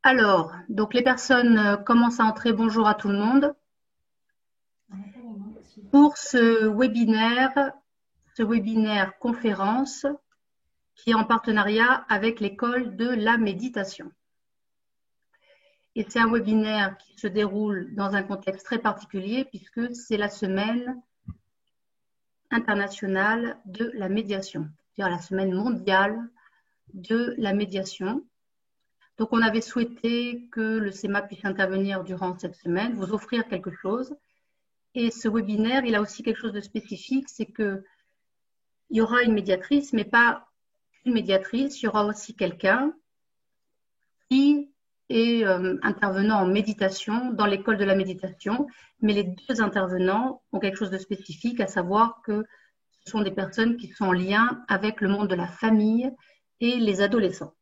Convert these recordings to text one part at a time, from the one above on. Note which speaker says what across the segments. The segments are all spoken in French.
Speaker 1: Alors, donc les personnes commencent à entrer. Bonjour à tout le monde. Pour ce webinaire conférence qui est en partenariat avec l'école de la méditation. Et c'est un webinaire qui se déroule dans un contexte très particulier puisque c'est la semaine internationale de la médiation, c'est-à-dire la semaine mondiale de la médiation. Donc, on avait souhaité que le CEMA puisse intervenir durant cette semaine, vous offrir quelque chose. Et ce webinaire, il a aussi quelque chose de spécifique, c'est qu'il y aura une médiatrice, mais pas une médiatrice, il y aura aussi quelqu'un qui est intervenant en méditation dans l'école de la méditation, mais les deux intervenants ont quelque chose de spécifique, à savoir que ce sont des personnes qui sont en lien avec le monde de la famille et les adolescents.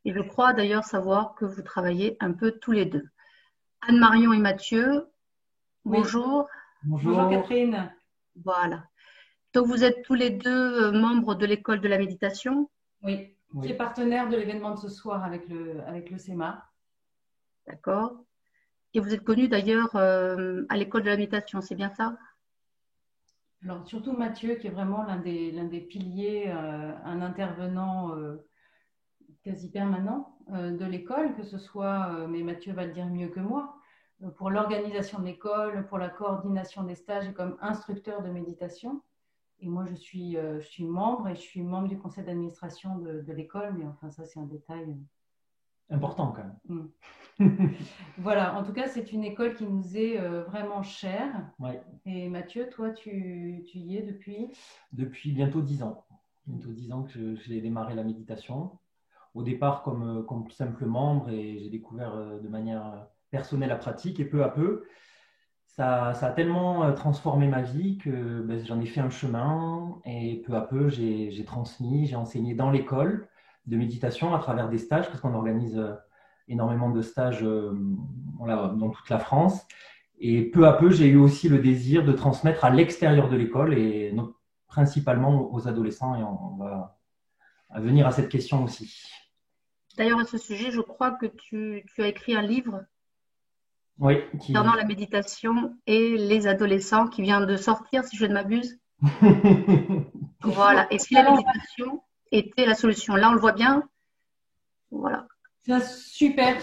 Speaker 1: Et je crois d'ailleurs savoir que vous travaillez un peu tous les deux. Anne-Marion et Mathieu,
Speaker 2: Oui.
Speaker 1: bonjour.
Speaker 2: Bonjour Catherine.
Speaker 1: Voilà. Donc vous êtes tous les deux membres de l'école de la méditation?
Speaker 2: Oui, qui est partenaire de l'événement de ce soir avec le CEMA.
Speaker 1: D'accord. Et vous êtes connus d'ailleurs à l'école de la méditation, c'est bien ça?
Speaker 2: Alors surtout Mathieu qui est vraiment l'un des piliers, un intervenant quasi permanent de l'école, que ce soit, mais Mathieu va le dire mieux que moi, pour l'organisation de l'école, pour la coordination des stages et comme instructeur de méditation. Et moi, je suis membre et je suis membre du conseil d'administration de l'école, mais enfin, ça, c'est un détail
Speaker 3: important quand même.
Speaker 2: Voilà, en tout cas, c'est une école qui nous est vraiment chère.
Speaker 3: Ouais.
Speaker 2: Et Mathieu, toi, tu y es depuis?
Speaker 3: Depuis bientôt 10 ans. Bientôt 10 ans que j'ai démarré la méditation. Au départ, comme simple membre, et j'ai découvert de manière personnelle la pratique. Et peu à peu, ça a tellement transformé ma vie que j'en ai fait un chemin. Et peu à peu, j'ai transmis, j'ai enseigné dans l'école de méditation à travers des stages, parce qu'on organise énormément de stages voilà, dans toute la France. Et peu à peu, j'ai eu aussi le désir de transmettre à l'extérieur de l'école et principalement aux adolescents. Et on va venir à cette question aussi.
Speaker 1: D'ailleurs, à ce sujet, je crois que tu as écrit un livre
Speaker 3: Oui,
Speaker 1: concernant la méditation et les adolescents qui vient de sortir, si je ne m'abuse. Voilà. Et si la méditation était la solution? Là, on le voit bien. Voilà.
Speaker 2: C'est un super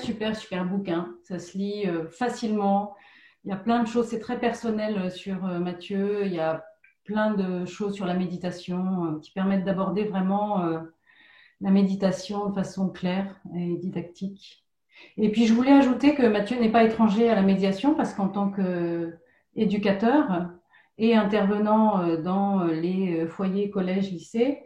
Speaker 2: bouquin. Ça se lit facilement. Il y a plein de choses. C'est très personnel sur Mathieu. Il y a plein de choses sur la méditation qui permettent d'aborder vraiment la méditation de façon claire et didactique. Et puis, je voulais ajouter que Mathieu n'est pas étranger à la médiation parce qu'en tant qu'éducateur et intervenant dans les foyers, collèges, lycées,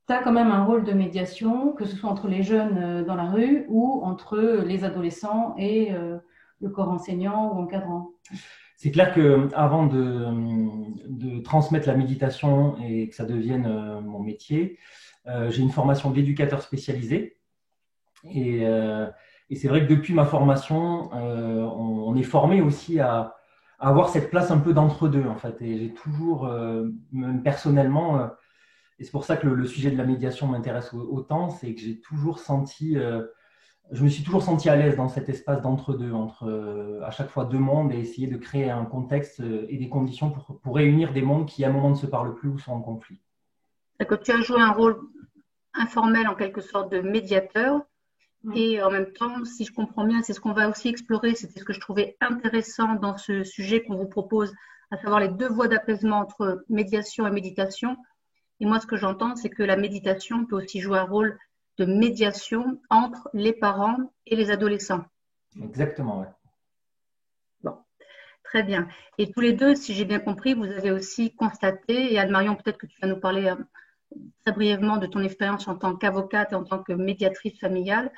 Speaker 2: tu as quand même un rôle de médiation, que ce soit entre les jeunes dans la rue ou entre les adolescents et le corps enseignant ou encadrant.
Speaker 3: C'est clair qu'avant de transmettre la méditation et que ça devienne mon métier, j'ai une formation d'éducateur spécialisé. Et c'est vrai que depuis ma formation, on est formé aussi à avoir cette place un peu d'entre-deux, en fait. Et j'ai toujours, même personnellement, et c'est pour ça que le sujet de la médiation m'intéresse autant, c'est que j'ai toujours senti, je me suis toujours senti à l'aise dans cet espace d'entre-deux, entre à chaque fois deux mondes, et essayer de créer un contexte et des conditions pour réunir des mondes qui à un moment ne se parlent plus ou sont en conflit.
Speaker 1: C'est-à-dire que tu as joué un rôle informel en quelque sorte de médiateur. Et en même temps, si je comprends bien, c'est ce qu'on va aussi explorer, c'était ce que je trouvais intéressant dans ce sujet qu'on vous propose, à savoir les deux voies d'apaisement entre médiation et méditation. Et moi, ce que j'entends, c'est que la méditation peut aussi jouer un rôle de médiation entre les parents et les adolescents.
Speaker 3: Exactement, oui.
Speaker 1: Bon, très bien. Et tous les deux, si j'ai bien compris, vous avez aussi constaté, et Anne-Marion, peut-être que tu vas nous parler très brièvement de ton expérience en tant qu'avocate et en tant que médiatrice familiale,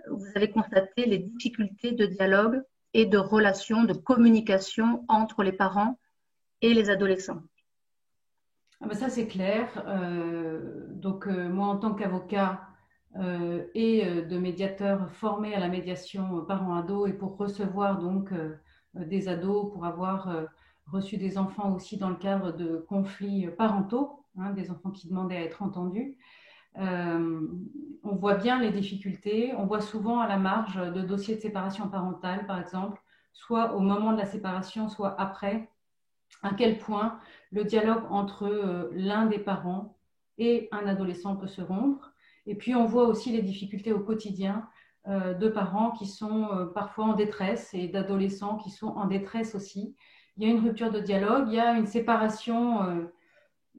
Speaker 1: vous avez constaté les difficultés de dialogue et de relation, de communication entre les parents et les adolescents.
Speaker 2: Ah ben ça, c'est clair. Moi, en tant qu'avocat et de médiateur formé à la médiation parents-ados et pour recevoir donc des ados, pour avoir reçu des enfants aussi dans le cadre de conflits parentaux, hein, des enfants qui demandaient à être entendus, On voit bien les difficultés. On voit souvent à la marge de dossiers de séparation parentale, par exemple, soit au moment de la séparation, soit après, à quel point le dialogue entre l'un des parents et un adolescent peut se rompre. Et puis, on voit aussi les difficultés au quotidien de parents qui sont parfois en détresse et d'adolescents qui sont en détresse aussi. Il y a une rupture de dialogue, il y a une séparation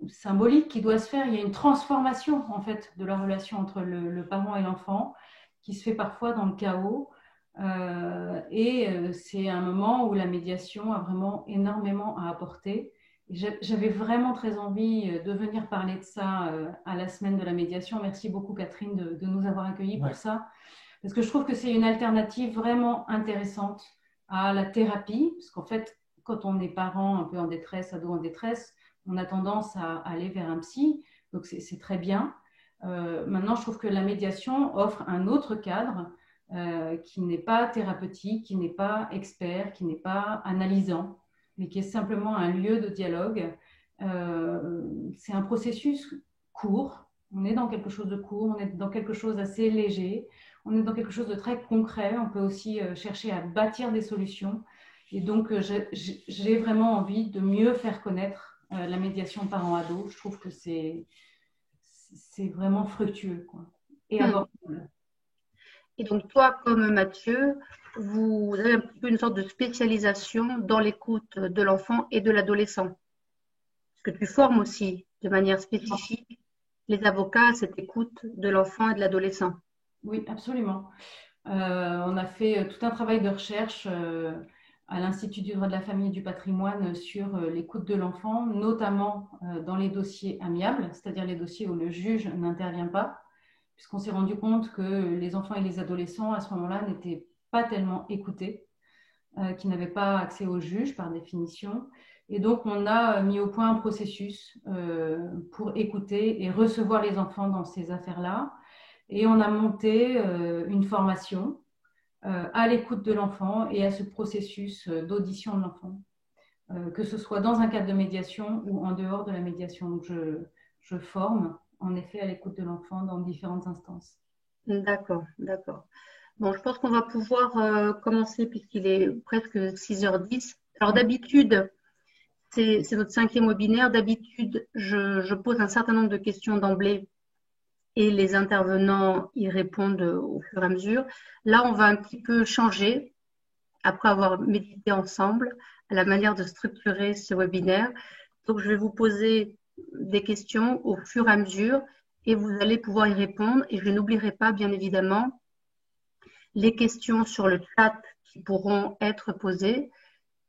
Speaker 2: symbolique qui doit se faire. Il y a une transformation en fait de la relation entre le parent et l'enfant qui se fait parfois dans le chaos. C'est un moment où la médiation a vraiment énormément à apporter. J'avais vraiment très envie de venir parler de ça à la semaine de la médiation. Merci beaucoup Catherine de nous avoir accueillis pour ça. Parce que je trouve que c'est une alternative vraiment intéressante à la thérapie. Parce qu'en fait, quand on est parent un peu en détresse, ado en détresse, on a tendance à aller vers un psy. Donc c'est très bien. Maintenant, je trouve que la médiation offre un autre cadre qui n'est pas thérapeutique, qui n'est pas expert, qui n'est pas analysant, mais qui est simplement un lieu de dialogue. C'est un processus court. On est dans quelque chose de court, on est dans quelque chose d'assez léger, on est dans quelque chose de très concret. On peut aussi chercher à bâtir des solutions. Et donc, j'ai vraiment envie de mieux faire connaître la médiation parent-ado. Je trouve que c'est vraiment fructueux, quoi, et abordable.
Speaker 1: Et donc, toi, comme Mathieu, vous avez un petit peu une sorte de spécialisation dans l'écoute de l'enfant et de l'adolescent. Parce que tu formes aussi de manière spécifique les avocats à cette écoute de l'enfant et de l'adolescent.
Speaker 2: Oui, absolument. On a fait tout un travail de recherche à l'Institut du droit de la famille et du patrimoine sur l'écoute de l'enfant, notamment dans les dossiers amiables, c'est-à-dire les dossiers où le juge n'intervient pas, puisqu'on s'est rendu compte que les enfants et les adolescents, à ce moment-là, n'étaient pas tellement écoutés, qu'ils n'avaient pas accès au juge par définition. Et donc, on a mis au point un processus pour écouter et recevoir les enfants dans ces affaires-là. Et on a monté une formation à l'écoute de l'enfant et à ce processus d'audition de l'enfant, que ce soit dans un cadre de médiation ou en dehors de la médiation. Donc, je forme en effet à l'écoute de l'enfant dans différentes instances.
Speaker 1: D'accord, d'accord. Bon, je pense qu'on va pouvoir commencer puisqu'il est presque 6h10. Alors d'habitude, c'est notre 5e webinaire. D'habitude, je pose un certain nombre de questions d'emblée et les intervenants y répondent au fur et à mesure. Là, on va un petit peu changer, après avoir médité ensemble, à la manière de structurer ce webinaire. Donc, je vais vous poser des questions au fur et à mesure et vous allez pouvoir y répondre. Et je n'oublierai pas, bien évidemment, les questions sur le chat qui pourront être posées.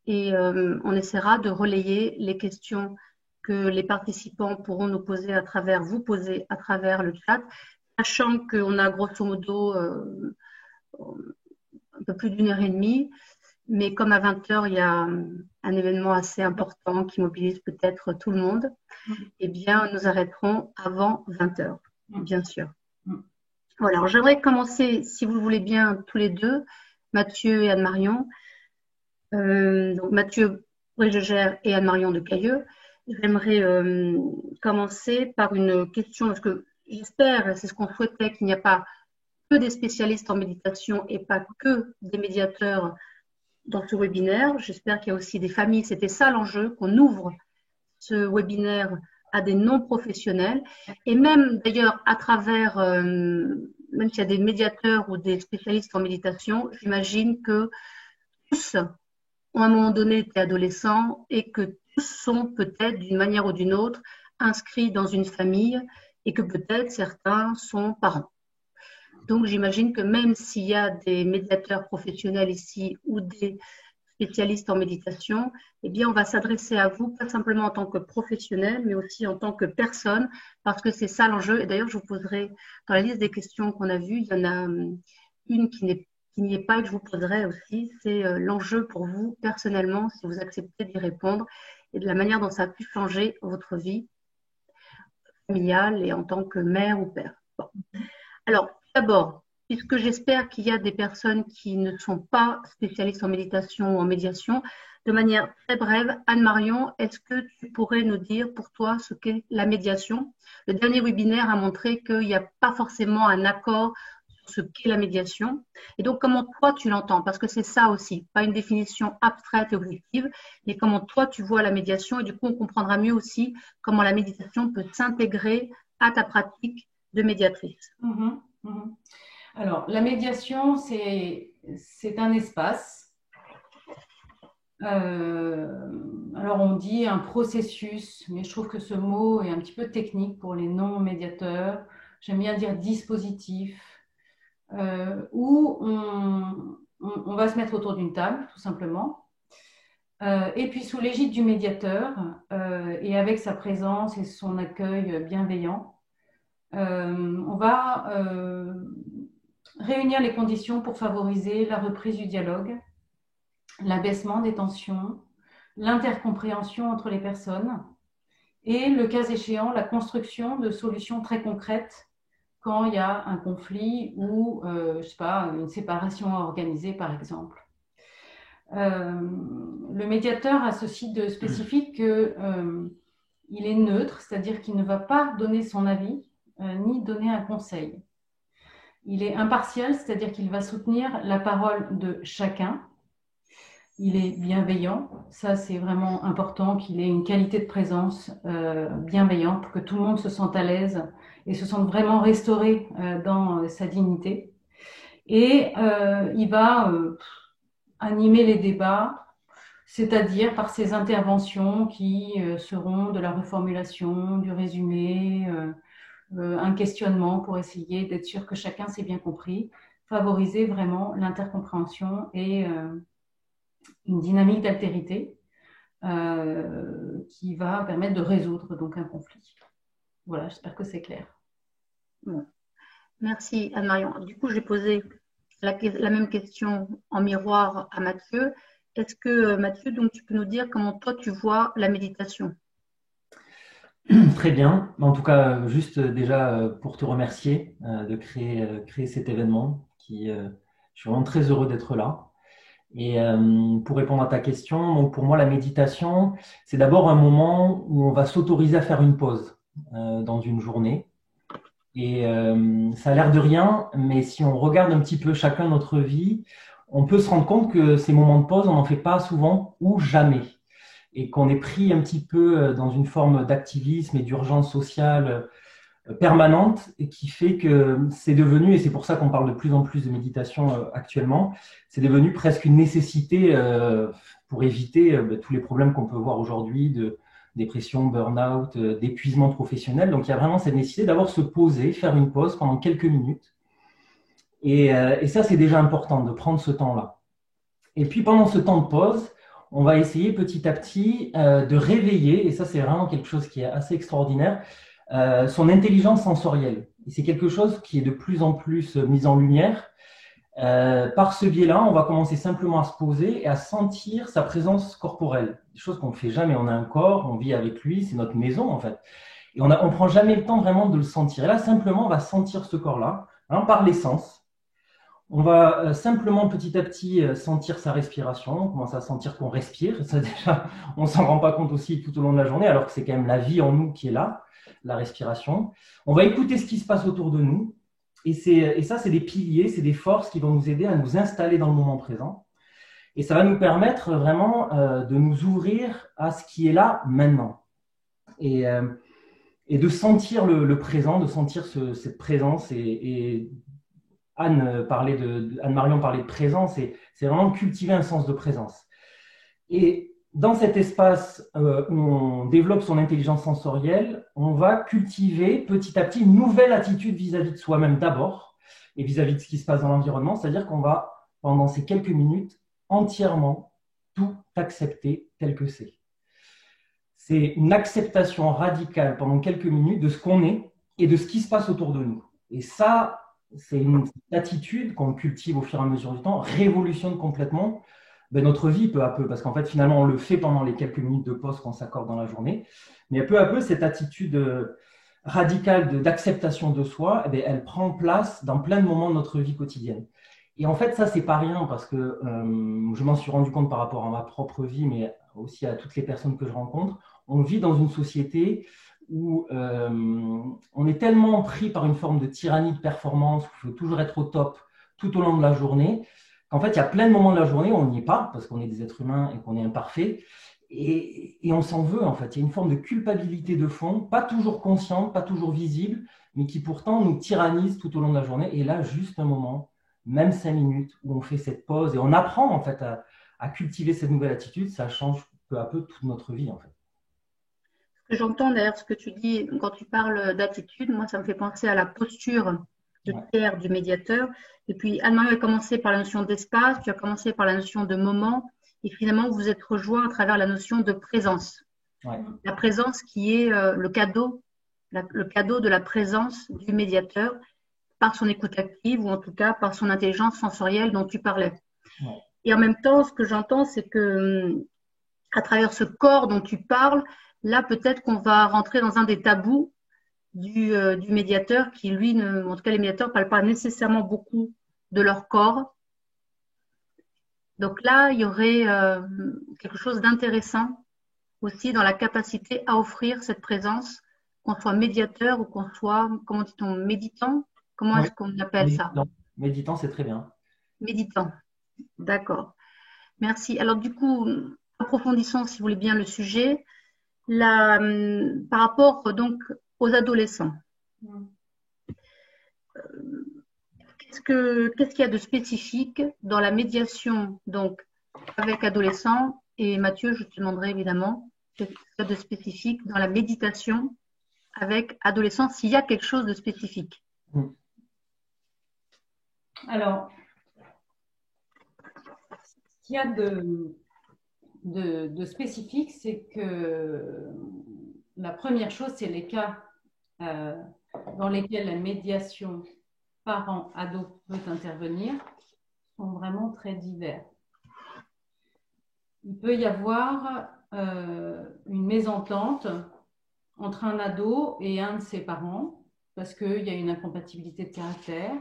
Speaker 1: Et on essaiera de relayer les questions que les participants pourront nous poser vous poser à travers le chat, sachant qu'on a grosso modo un peu plus d'1h30, mais comme à 20h, il y a un événement assez important qui mobilise peut-être tout le monde, eh bien, nous arrêterons avant 20h, bien sûr. Voilà, alors j'aimerais commencer, si vous le voulez bien, tous les deux, Mathieu et Anne-Marion. Donc Mathieu Brégegère et Anne-Marion de Cailleux. J'aimerais commencer par une question, parce que j'espère, c'est ce qu'on souhaitait, qu'il n'y a pas que des spécialistes en méditation et pas que des médiateurs dans ce webinaire. J'espère qu'il y a aussi des familles. C'était ça l'enjeu, qu'on ouvre ce webinaire à des non-professionnels. Et même d'ailleurs à travers, même s'il y a des médiateurs ou des spécialistes en méditation, j'imagine que tous ont à un moment donné été adolescents et que tous sont peut-être d'une manière ou d'une autre inscrits dans une famille et que peut-être certains sont parents. Donc j'imagine que même s'il y a des médiateurs professionnels ici ou des spécialistes en méditation, eh bien on va s'adresser à vous, pas simplement en tant que professionnel, mais aussi en tant que personne, parce que c'est ça l'enjeu. Et d'ailleurs, je vous poserai, dans la liste des questions qu'on a vues, il y en a une qui n'y est pas et que je vous poserai aussi, c'est l'enjeu pour vous personnellement, si vous acceptez d'y répondre, et de la manière dont ça a pu changer votre vie familiale et en tant que mère ou père. Bon. Alors, d'abord, puisque j'espère qu'il y a des personnes qui ne sont pas spécialistes en méditation ou en médiation, de manière très brève, Anne-Marion, est-ce que tu pourrais nous dire pour toi ce qu'est la médiation? Le dernier webinaire a montré qu'il n'y a pas forcément un accord sur ce qu'est la médiation. Et donc, comment toi tu l'entends? Parce que c'est ça aussi, pas une définition abstraite et objective, mais comment toi tu vois la médiation. Et du coup, on comprendra mieux aussi comment la méditation peut s'intégrer à ta pratique de médiatrice.
Speaker 2: Alors, la médiation, c'est un espace. Alors, on dit un processus, mais je trouve que ce mot est un petit peu technique pour les non-médiateurs. J'aime bien dire dispositif, où on va se mettre autour d'une table, tout simplement. Et puis, sous l'égide du médiateur, et avec sa présence et son accueil bienveillant, on va réunir les conditions pour favoriser la reprise du dialogue, l'abaissement des tensions, l'intercompréhension entre les personnes et, le cas échéant, la construction de solutions très concrètes quand il y a un conflit ou, je sais pas, une séparation organisée, par exemple. Le médiateur a ceci de spécifique qu'il est neutre, c'est-à-dire qu'il ne va pas donner son avis ni donner un conseil. Il est impartial, c'est-à-dire qu'il va soutenir la parole de chacun. Il est bienveillant, ça c'est vraiment important qu'il ait une qualité de présence bienveillante pour que tout le monde se sente à l'aise et se sente vraiment restauré dans sa dignité. Et il va animer les débats, c'est-à-dire par ses interventions qui seront de la reformulation, du résumé, un questionnement pour essayer d'être sûr que chacun s'est bien compris, favoriser vraiment l'intercompréhension et une dynamique d'altérité qui va permettre de résoudre donc un conflit. Voilà, j'espère que c'est clair.
Speaker 1: Bon. Merci Anne-Marion. Du coup, j'ai posé la même question en miroir à Mathieu. Est-ce que Mathieu, donc, tu peux nous dire comment toi tu vois la méditation?
Speaker 3: Très bien. En tout cas, juste déjà pour te remercier de créer cet événement. Je suis vraiment très heureux d'être là. Et pour répondre à ta question, donc pour moi, la méditation, c'est d'abord un moment où on va s'autoriser à faire une pause dans une journée. Et ça a l'air de rien, mais si on regarde un petit peu chacun notre vie, on peut se rendre compte que ces moments de pause, on n'en fait pas souvent ou jamais. Et qu'on est pris un petit peu dans une forme d'activisme et d'urgence sociale permanente et qui fait que c'est devenu, et c'est pour ça qu'on parle de plus en plus de méditation actuellement, c'est devenu presque une nécessité pour éviter tous les problèmes qu'on peut voir aujourd'hui de dépression, burn-out, d'épuisement professionnel. Donc il y a vraiment cette nécessité d'abord se poser, faire une pause pendant quelques minutes. Et ça, c'est déjà important de prendre ce temps-là. Et puis pendant ce temps de pause, on va essayer petit à petit de réveiller, et ça c'est vraiment quelque chose qui est assez extraordinaire, son intelligence sensorielle. Et c'est quelque chose qui est de plus en plus mis en lumière. Par ce biais-là, on va commencer simplement à se poser et à sentir sa présence corporelle. Des choses qu'on ne fait jamais. On a un corps, on vit avec lui, c'est notre maison en fait. Et on ne prend jamais le temps vraiment de le sentir. Et là, simplement, on va sentir ce corps-là par les sens. On va simplement petit à petit sentir sa respiration, on commence à sentir qu'on respire. Ça déjà, on ne s'en rend pas compte aussi tout au long de la journée, alors que c'est quand même la vie en nous qui est là, la respiration. On va écouter ce qui se passe autour de nous. Et ça, c'est des piliers, c'est des forces qui vont nous aider à nous installer dans le moment présent. Et ça va nous permettre vraiment de nous ouvrir à ce qui est là maintenant. Et de sentir le présent, de sentir cette présence et Anne-Marion parlait de présence, et c'est vraiment cultiver un sens de présence. Et dans cet espace où on développe son intelligence sensorielle, on va cultiver petit à petit une nouvelle attitude vis-à-vis de soi-même d'abord, et vis-à-vis de ce qui se passe dans l'environnement, c'est-à-dire qu'on va, pendant ces quelques minutes, entièrement tout accepter tel que c'est. C'est une acceptation radicale pendant quelques minutes de ce qu'on est et de ce qui se passe autour de nous. Et ça, c'est une attitude qu'on cultive au fur et à mesure du temps, révolutionne complètement notre vie peu à peu, parce qu'en fait, finalement, on le fait pendant les quelques minutes de pause qu'on s'accorde dans la journée. Mais peu à peu, cette attitude radicale d'acceptation de soi, eh bien, elle prend place dans plein de moments de notre vie quotidienne. Et en fait, ça, c'est pas rien parce que je m'en suis rendu compte par rapport à ma propre vie, mais aussi à toutes les personnes que je rencontre. On vit dans une société où on est tellement pris par une forme de tyrannie de performance, où il faut toujours être au top tout au long de la journée, qu'en fait, il y a plein de moments de la journée où on n'y est pas, parce qu'on est des êtres humains et qu'on est imparfait, et on s'en veut, en fait. Il y a une forme de culpabilité de fond, pas toujours consciente, pas toujours visible, mais qui pourtant nous tyrannise tout au long de la journée. Et là, juste un moment, même 5 minutes, où on fait cette pause et on apprend, en fait, à cultiver cette nouvelle attitude, ça change peu à peu toute notre vie, en fait.
Speaker 1: J'entends d'ailleurs ce que tu dis quand tu parles d'attitude. Moi, ça me fait penser à la posture de Pierre, du médiateur. Et puis, Anne-Marie a commencé par la notion d'espace, tu as commencé par la notion de moment. Et finalement, vous êtes rejoint à travers la notion de présence.
Speaker 3: Ouais.
Speaker 1: La présence qui est le cadeau de la présence du médiateur par son écoute active ou en tout cas par son intelligence sensorielle dont tu parlais.
Speaker 3: Ouais.
Speaker 1: Et en même temps, ce que j'entends, c'est que à travers ce corps dont tu parles, là, peut-être qu'on va rentrer dans un des tabous du médiateur qui, lui, en tout cas, les médiateurs ne parlent pas nécessairement beaucoup de leur corps. Donc là, il y aurait quelque chose d'intéressant aussi dans la capacité à offrir cette présence, qu'on soit médiateur ou qu'on soit, comment dit-on, méditant? Comment est-ce qu'on appelle ça?
Speaker 3: Méditant, c'est très bien.
Speaker 1: Méditant, d'accord. Merci. Alors du coup, approfondissons, si vous voulez bien, le sujet. Par rapport donc aux adolescents, qu'est-ce qu'il y a de spécifique dans la médiation donc avec adolescents? Et Mathieu, je te demanderai évidemment qu'est-ce qu'il y a de spécifique dans la méditation avec adolescents, s'il y a quelque chose de spécifique.
Speaker 2: Alors, ce qu'il y a de spécifique, c'est que la première chose, c'est les cas dans lesquels la médiation parent-ado peut intervenir sont vraiment très divers. Il peut y avoir une mésentente entre un ado et un de ses parents parce qu'il y a une incompatibilité de caractère,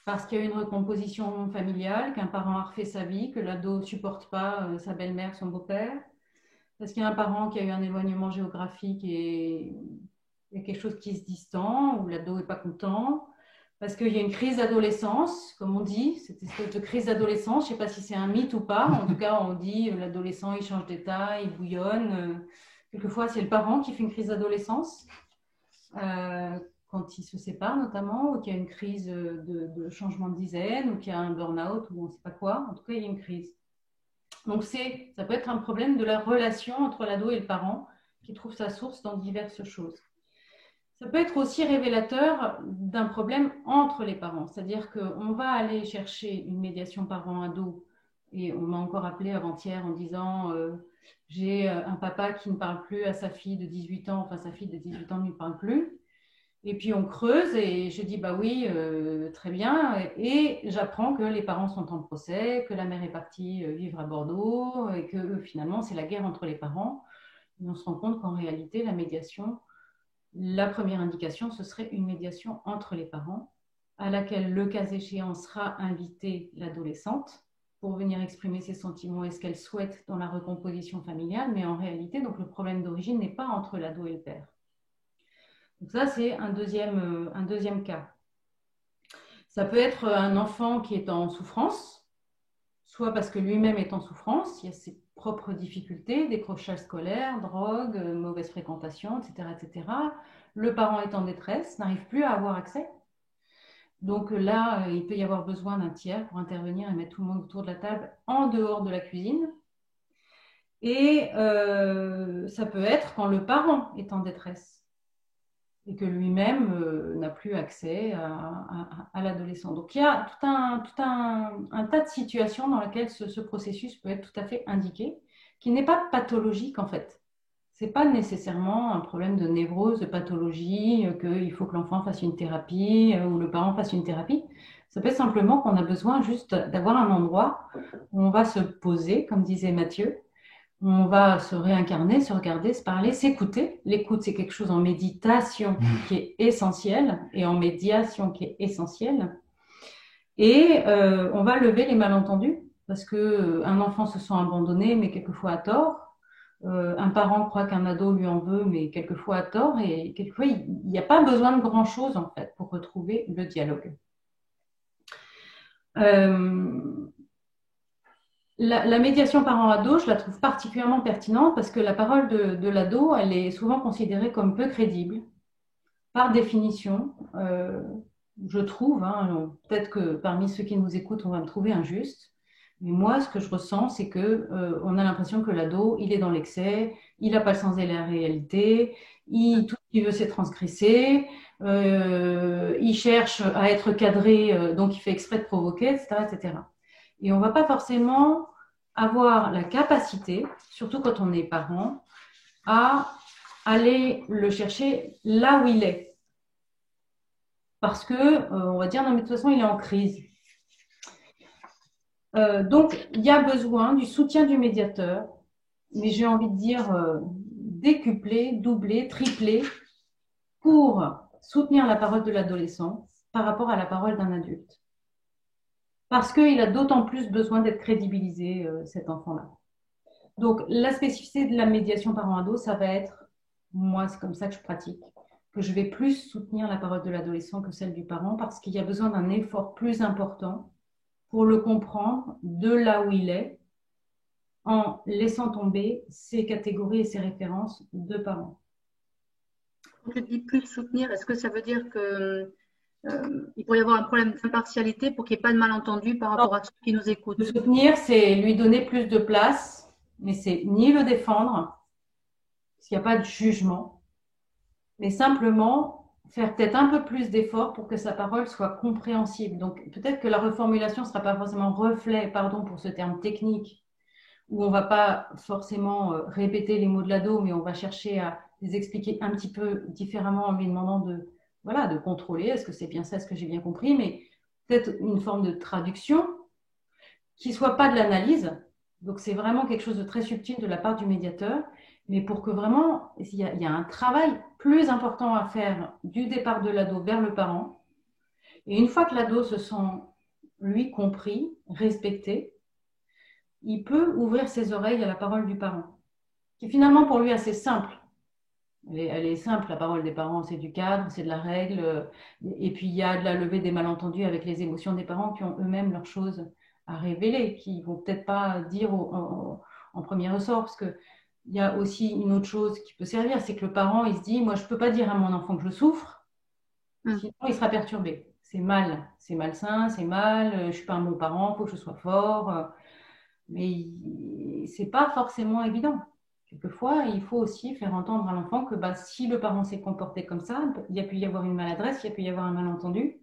Speaker 2: parce qu'il y a une recomposition familiale, qu'un parent a refait sa vie, que l'ado ne supporte pas sa belle-mère, son beau-père, parce qu'il y a un parent qui a eu un éloignement géographique et il y a quelque chose qui se distend, ou l'ado n'est pas content, parce qu'il y a une crise d'adolescence, comme on dit, cette espèce de crise d'adolescence, je ne sais pas si c'est un mythe ou pas, en tout cas on dit l'adolescent il change d'état, il bouillonne, quelquefois c'est le parent qui fait une crise d'adolescence, quand il se sépare notamment, ou qu'il y a une crise de changement de dizaine, ou qu'il y a un burn-out, ou on ne sait pas quoi, en tout cas il y a une crise. Donc ça peut être un problème de la relation entre l'ado et le parent, qui trouve sa source dans diverses choses. Ça peut être aussi révélateur d'un problème entre les parents, c'est-à-dire qu'on va aller chercher une médiation parent-ado, et on m'a encore appelé avant-hier en disant j'ai un papa qui ne parle plus à sa fille de 18 ans, enfin sa fille de 18 ans ne lui parle plus, et puis on creuse et je dis bah oui, très bien, et j'apprends que les parents sont en procès, que la mère est partie vivre à Bordeaux, et que finalement c'est la guerre entre les parents, et on se rend compte qu'en réalité la médiation, la première indication, ce serait une médiation entre les parents, à laquelle, le cas échéant, sera invitée l'adolescente pour venir exprimer ses sentiments et ce qu'elle souhaite dans la recomposition familiale. Mais en réalité, donc, le problème d'origine n'est pas entre l'ado et le père. Donc ça, c'est un deuxième cas. Ça peut être un enfant qui est en souffrance, soit parce que lui-même est en souffrance, il y a ses propres difficultés, décrochage scolaire, drogue, mauvaise fréquentation, etc., etc. Le parent est en détresse, n'arrive plus à avoir accès. Donc là, il peut y avoir besoin d'un tiers pour intervenir et mettre tout le monde autour de la table en dehors de la cuisine. Et ça peut être quand le parent est en détresse et que lui-même n'a plus accès à l'adolescent. Donc il y a tout un tas de situations dans lesquelles ce processus peut être tout à fait indiqué, qui n'est pas pathologique en fait. Ce n'est pas nécessairement un problème de névrose, de pathologie, qu'il faut que l'enfant fasse une thérapie ou le parent fasse une thérapie. Ça peut être simplement qu'on a besoin juste d'avoir un endroit où on va se poser, comme disait Mathieu, On va se réincarner, se regarder, se parler, s'écouter. L'écoute, c'est quelque chose en méditation qui est essentiel et en médiation qui est essentiel. Et on va lever les malentendus parce que un enfant se sent abandonné, mais quelquefois à tort. Un parent croit qu'un ado lui en veut, mais quelquefois à tort. Et quelquefois, il n'y a pas besoin de grand-chose en fait pour retrouver le dialogue. La médiation parent-ado, je la trouve particulièrement pertinente parce que la parole de l'ado, elle est souvent considérée comme peu crédible. Par définition, je trouve, hein, peut-être que parmi ceux qui nous écoutent, on va me trouver injuste, mais moi, ce que je ressens, c'est que on a l'impression que l'ado, il est dans l'excès, il n'a pas le sens de la réalité, tout ce qu'il veut, c'est transgresser, il cherche à être cadré, donc il fait exprès de provoquer, etc., etc. Et on ne va pas forcément avoir la capacité, surtout quand on est parent, à aller le chercher là où il est. Parce que, on va dire, non, mais de toute façon, il est en crise. Donc, il y a besoin du soutien du médiateur, mais j'ai envie de dire décuplé, doublé, triplé, pour soutenir la parole de l'adolescent par rapport à la parole d'un adulte. Parce qu'il a d'autant plus besoin d'être crédibilisé, cet enfant-là. Donc, la spécificité de la médiation parent-ado, ça va être, moi, c'est comme ça que je pratique, que je vais plus soutenir la parole de l'adolescent que celle du parent parce qu'il y a besoin d'un effort plus important pour le comprendre de là où il est en laissant tomber ses catégories et ses références de parents.
Speaker 1: Quand tu dis plus soutenir, est-ce que ça veut dire que il pourrait y avoir un problème d'impartialité pour qu'il n'y ait pas de malentendu par rapport à ceux qui nous écoutent?
Speaker 2: Le soutenir, c'est lui donner plus de place, mais c'est ni le défendre, parce qu'il n'y a pas de jugement, mais simplement faire peut-être un peu plus d'efforts pour que sa parole soit compréhensible. Donc peut-être que la reformulation ne sera pas forcément reflet, pardon pour ce terme technique, où on ne va pas forcément répéter les mots de l'ado, mais on va chercher à les expliquer un petit peu différemment en lui demandant de contrôler, est-ce que c'est bien ça, est-ce que j'ai bien compris, mais peut-être une forme de traduction qui ne soit pas de l'analyse. Donc c'est vraiment quelque chose de très subtil de la part du médiateur, mais pour que vraiment, il y a un travail plus important à faire du départ de l'ado vers le parent. Et une fois que l'ado se sent, lui, compris, respecté, il peut ouvrir ses oreilles à la parole du parent, qui est finalement pour lui assez simple. Elle est simple, la parole des parents, c'est du cadre, c'est de la règle, et puis il y a de la levée des malentendus avec les émotions des parents qui ont eux-mêmes leurs choses à révéler, qui ne vont peut-être pas dire en premier ressort, parce qu'il y a aussi une autre chose qui peut servir, c'est que le parent, il se dit, moi je ne peux pas dire à mon enfant que je souffre, sinon il sera perturbé. C'est mal, c'est malsain, c'est mal, je ne suis pas un bon parent, il faut que je sois fort, mais ce n'est pas forcément évident. Quelquefois, il faut aussi faire entendre à l'enfant que si le parent s'est comporté comme ça, il y a pu y avoir une maladresse, il y a pu y avoir un malentendu,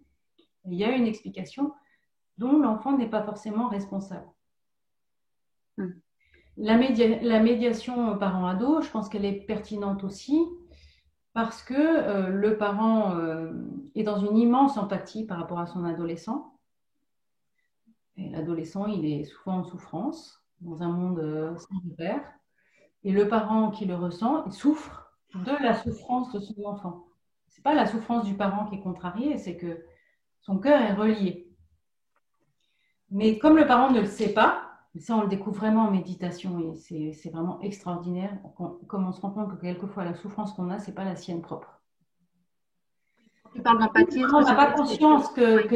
Speaker 2: il y a une explication dont l'enfant n'est pas forcément responsable. La médiation parent-ado, je pense qu'elle est pertinente aussi parce que le parent est dans une immense empathie par rapport à son adolescent. Et l'adolescent, il est souvent en souffrance, dans un monde sans repère. Et le parent qui le ressent, il souffre de la souffrance de son enfant. Ce n'est pas la souffrance du parent qui est contrariée, c'est que son cœur est relié. Mais comme le parent ne le sait pas, ça on le découvre vraiment en méditation et c'est vraiment extraordinaire, comme on se rend compte que quelquefois la souffrance qu'on a, ce n'est pas la sienne propre.
Speaker 1: Tu parles d'empathie.
Speaker 2: On n'a pas conscience que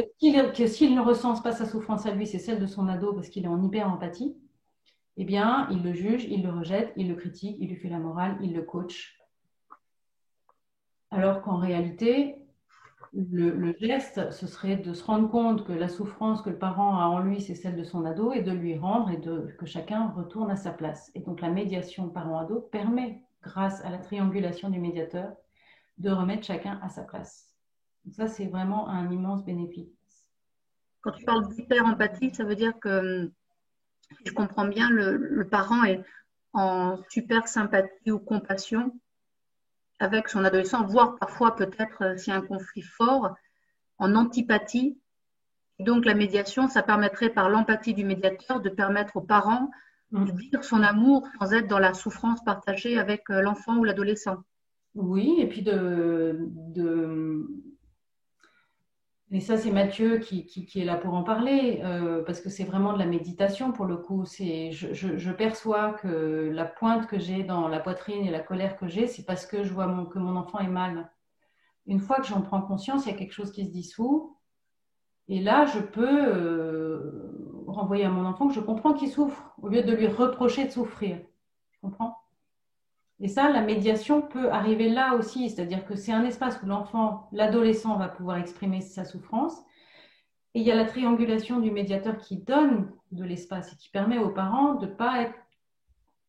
Speaker 2: s'il ne ressent pas sa souffrance à lui, c'est celle de son ado parce qu'il est en hyper-empathie. Eh bien, il le juge, il le rejette, il le critique, il lui fait la morale, il le coach. Alors qu'en réalité, le geste, ce serait de se rendre compte que la souffrance que le parent a en lui, c'est celle de son ado et de lui rendre et que chacun retourne à sa place. Et donc, la médiation parent-ado permet, grâce à la triangulation du médiateur, de remettre chacun à sa place. Donc ça, c'est vraiment un immense bénéfice.
Speaker 1: Quand tu parles d'hyper-empathie, ça veut dire que si je comprends bien, le parent est en super sympathie ou compassion avec son adolescent, voire parfois peut-être s'il y a un conflit fort, en antipathie. Et donc la médiation, ça permettrait par l'empathie du médiateur de permettre aux parents de dire son amour sans être dans la souffrance partagée avec l'enfant ou l'adolescent.
Speaker 2: Oui, et puis et ça, c'est Mathieu qui est là pour en parler, parce que c'est vraiment de la méditation pour le coup. Je perçois que la pointe que j'ai dans la poitrine et la colère que j'ai, c'est parce que je vois que mon enfant est mal. Une fois que j'en prends conscience, il y a quelque chose qui se dissout. Et là, je peux renvoyer à mon enfant que je comprends qu'il souffre, au lieu de lui reprocher de souffrir. Tu comprends? Et ça, la médiation peut arriver là aussi, c'est-à-dire que c'est un espace où l'enfant, l'adolescent va pouvoir exprimer sa souffrance. Et il y a la triangulation du médiateur qui donne de l'espace et qui permet aux parents de ne pas être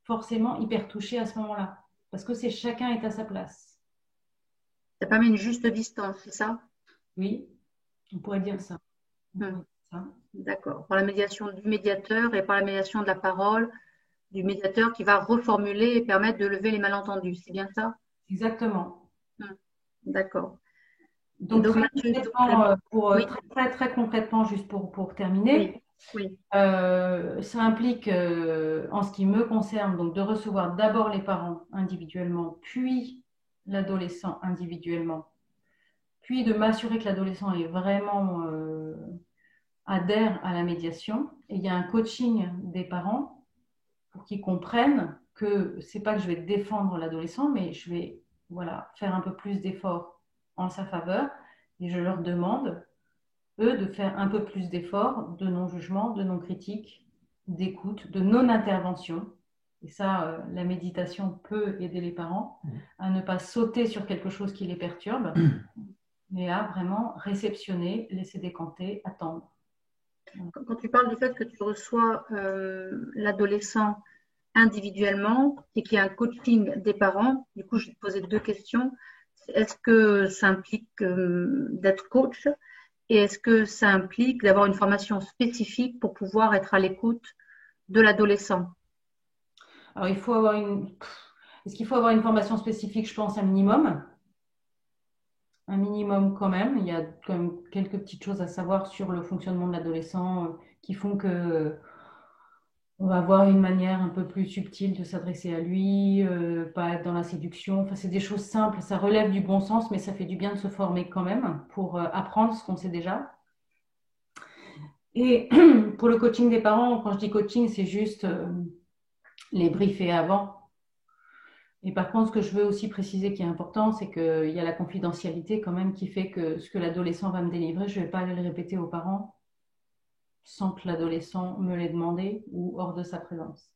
Speaker 2: forcément hyper touchés à ce moment-là. Parce que chacun est à sa place.
Speaker 1: Ça permet une juste distance, c'est ça?
Speaker 2: Oui, on pourrait dire ça.
Speaker 1: D'accord. Par la médiation du médiateur et par la médiation de la parole du médiateur qui va reformuler et permettre de lever les malentendus. C'est bien ça?
Speaker 2: Exactement.
Speaker 1: D'accord.
Speaker 2: Donc oui. Très, très concrètement, juste pour terminer,
Speaker 1: oui.
Speaker 2: Ça implique, en ce qui me concerne, donc de recevoir d'abord les parents individuellement, puis l'adolescent individuellement, puis de m'assurer que l'adolescent est vraiment adhère à la médiation. Et il y a un coaching des parents pour qu'ils comprennent que c'est pas que je vais défendre l'adolescent, mais je vais faire un peu plus d'efforts en sa faveur. Et je leur demande, eux, de faire un peu plus d'efforts de non-jugement, de non-critique, d'écoute, de non-intervention. Et ça, la méditation peut aider les parents à ne pas sauter sur quelque chose qui les perturbe, mais à vraiment réceptionner, laisser décanter, attendre.
Speaker 1: Quand tu parles du fait que tu reçois l'adolescent individuellement et qu'il y a un coaching des parents, du coup, je vais te poser deux questions. Est-ce que ça implique d'être coach et est-ce que ça implique d'avoir une formation spécifique pour pouvoir être à l'écoute de l'adolescent?
Speaker 2: Alors, est-ce qu'il faut avoir une formation spécifique? Je pense un minimum. Un minimum quand même. Il y a quand même quelques petites choses à savoir sur le fonctionnement de l'adolescent qui font que on va avoir une manière un peu plus subtile de s'adresser à lui, pas être dans la séduction. Enfin, c'est des choses simples, ça relève du bon sens, mais ça fait du bien de se former quand même pour apprendre ce qu'on sait déjà. Et pour le coaching des parents, quand je dis coaching, c'est juste les briefer avant. Et par contre, ce que je veux aussi préciser qui est important, c'est qu'il y a la confidentialité quand même qui fait que ce que l'adolescent va me délivrer, je ne vais pas aller le répéter aux parents sans que l'adolescent me l'ait demandé ou hors de sa présence.